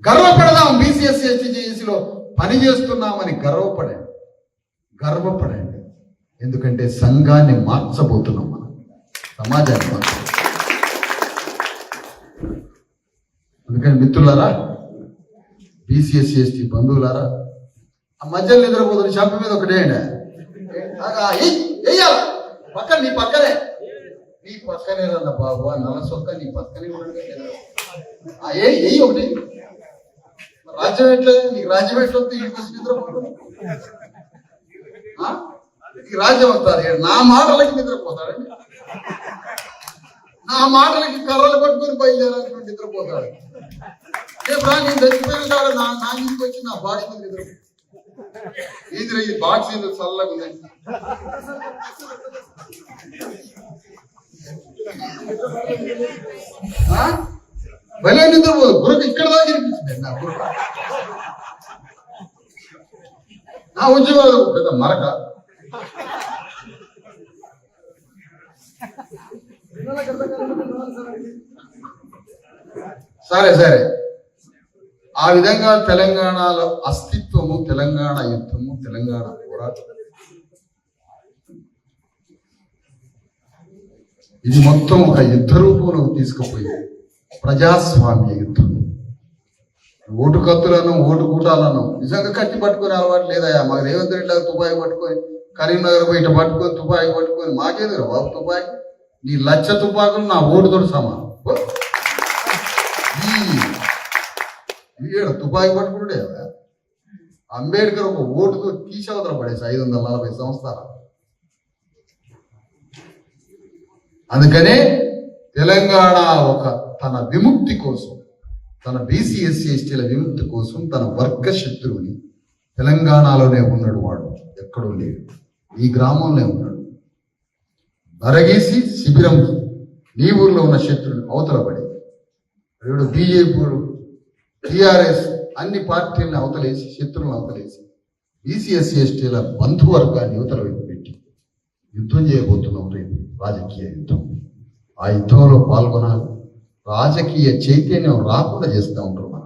Speaker 1: గర్వపడదాం. BCSC జేఏసీలో పనిచేస్తున్నామని గర్వపడండి. ఎందుకంటే సంఘాన్ని మార్చబోతున్నాం, మనం సమాజాన్ని మార్చబోతున్నాం. అందుకని మిత్రులారా, BCSC బంధువులారా, ఆ మధ్యలో నిద్రపోతున్న చెంప మీద ఒకటే వెయ్యాల పక్కన, నీ పక్కనే రన్న బాబు ఆ నల్ల సొక్క నీ పక్కనే ఏ ఒకటి. రాజ్యం ఎట్లే నీకు? రాజ్యం ఎట్లా వస్తే ఇంటికి నిద్రపోతాడు? నీకు రాజ్యం వస్తారు. నా మాటలకి నిద్రపోతాడండి. నా మాటలకి కర్రలు పట్టుకొని బయలుదేరాల్సిన నిద్రపోతాడు. రేపు రా నేను చచ్చిపోయిన కాదు నా ఇంటికి వచ్చి నా బాడీ మీద నిద్రపోతాడు. ఇది బాక్స్ ఇది చల్లగా ఉంది. భలే నిద్రపోదు బుర్రకు ఇక్కడ దాకా వినిపించింది నా బుర్ర. నా ఉద్యోగాలు పెద్ద మరక. సరే సరే, ఆ విధంగా తెలంగాణలో అస్తిత్వము, తెలంగాణ యుద్ధము, తెలంగాణ పోరాటం, ఇది మొత్తం ఒక యుద్ధ రూపంలోకి తీసుకుపోయి ప్రజాస్వామ్య యుద్ధం. ఓటు కత్తులను, ఓటు కూటాలను నిజంగా కట్టి పట్టుకొని అలవాటు లేదా? మాకు రేవంత్ రెడ్డి తుపాయి పట్టుకొని కరీంనగర్ బయట పట్టుకొని తుపాయి పట్టుకొని మాకేదిరా బాబు తుపాయి? నీ లక్ష తుపాకులు నా ఓటుతో సమానం. ఈ తుపాయి పట్టుకుంటే అంబేద్కర్ ఒక ఓటుతో తీసవతల పడేసి 540 సంవత్సరాలు. అందుకనే తెలంగాణ ఒక తన విముక్తి కోసం, తన బీసీ ఎస్సీ ఎస్టీల విముక్తి కోసం తన వర్గ శత్రువుని తెలంగాణలోనే ఉన్నాడు. వాడు ఎక్కడో లేడు, ఈ గ్రామంలో ఉన్నాడు. నరగేసి శిబిరం నీ ఊర్లో ఉన్న శత్రువుని అవతల పడి ఇప్పుడు బీజేపీ, టీఆర్ఎస్ అన్ని పార్టీలను అవతలేసి, శత్రువులను అవతలేసి బీసీ ఎస్సీ ఎస్టీల బంధువర్గాన్ని యువతల వైపు పెట్టి యుద్ధం చేయబోతున్నాం. రేపు రాజకీయ యుద్ధం. ఆ యుద్ధంలో పాల్గొనాలి. రాజకీయ చైతన్యం రాకుండా చేస్తూ ఉంటారు. మన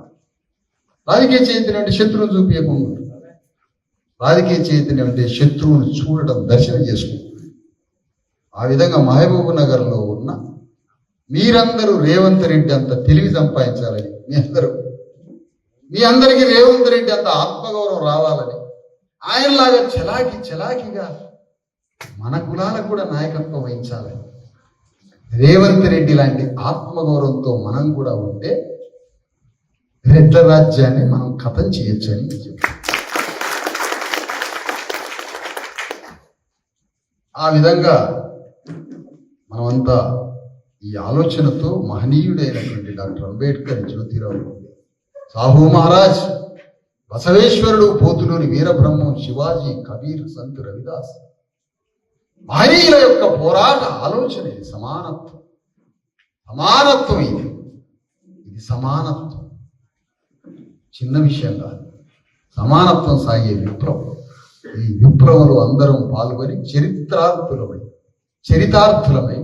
Speaker 1: రాజకీయ చైతన్యం అంటే శత్రువును చూపించకుండా, రాజకీయ చైతన్యం అంటే శత్రువును చూడడం, దర్శనం చేసుకుంటుంది. ఆ విధంగా మహబూబ్ నగర్లో ఉన్న మీరందరూ రేవంత్ రెడ్డి అంత తెలివి సంపాదించాలని, మీ అందరికీ రేవంత్ రెడ్డి అంత ఆత్మగౌరవం రావాలని, ఆయనలాగా చలాకీగా మన కులాలకు కూడా నాయకత్వం వహించాలని, రేవంత్ రెడ్డి లాంటి ఆత్మగౌరవంతో మనం కూడా ఉంటే రెడ్ల రాజ్యాన్ని మనం కథం చేయొచ్చని చెప్పారు. ఆ విధంగా మనమంతా ఈ ఆలోచనతో మహనీయుడైనటువంటి డాక్టర్ అంబేద్కర్, జ్యోతిరావు సాహు మహారాజ్, బసవేశ్వరుడు, పోతులూరి వీరబ్రహ్మం, శివాజీ, కబీర్, సంత్ రవిదాస్ మహనీయుల యొక్క పోరాట ఆలోచన ఇది. సమానత్వం ఇది సమానత్వం చిన్న విషయం కాదు. సమానత్వం సాగే విప్లవం. ఈ విప్లవంలో అందరం పాల్గొని చరితార్థులమై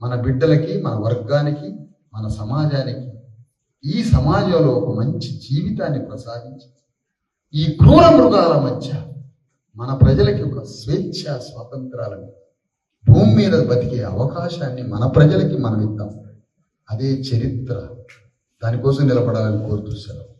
Speaker 1: మన బిడ్డలకి, మన వర్గానికి, మన సమాజానికి, ఈ సమాజంలో ఒక మంచి జీవితాన్ని ప్రసాదించి ఈ క్రూర మృగాల మధ్య మన ప్రజలకి ఒక స్వేచ్ఛ స్వాతంత్రాలను, భూమి మీద బతికే అవకాశాన్ని మన ప్రజలకి మనం ఇద్దాం. అదే చరిత్ర. దానికోసం నిలబడాలని కోరుతూ సెలవు.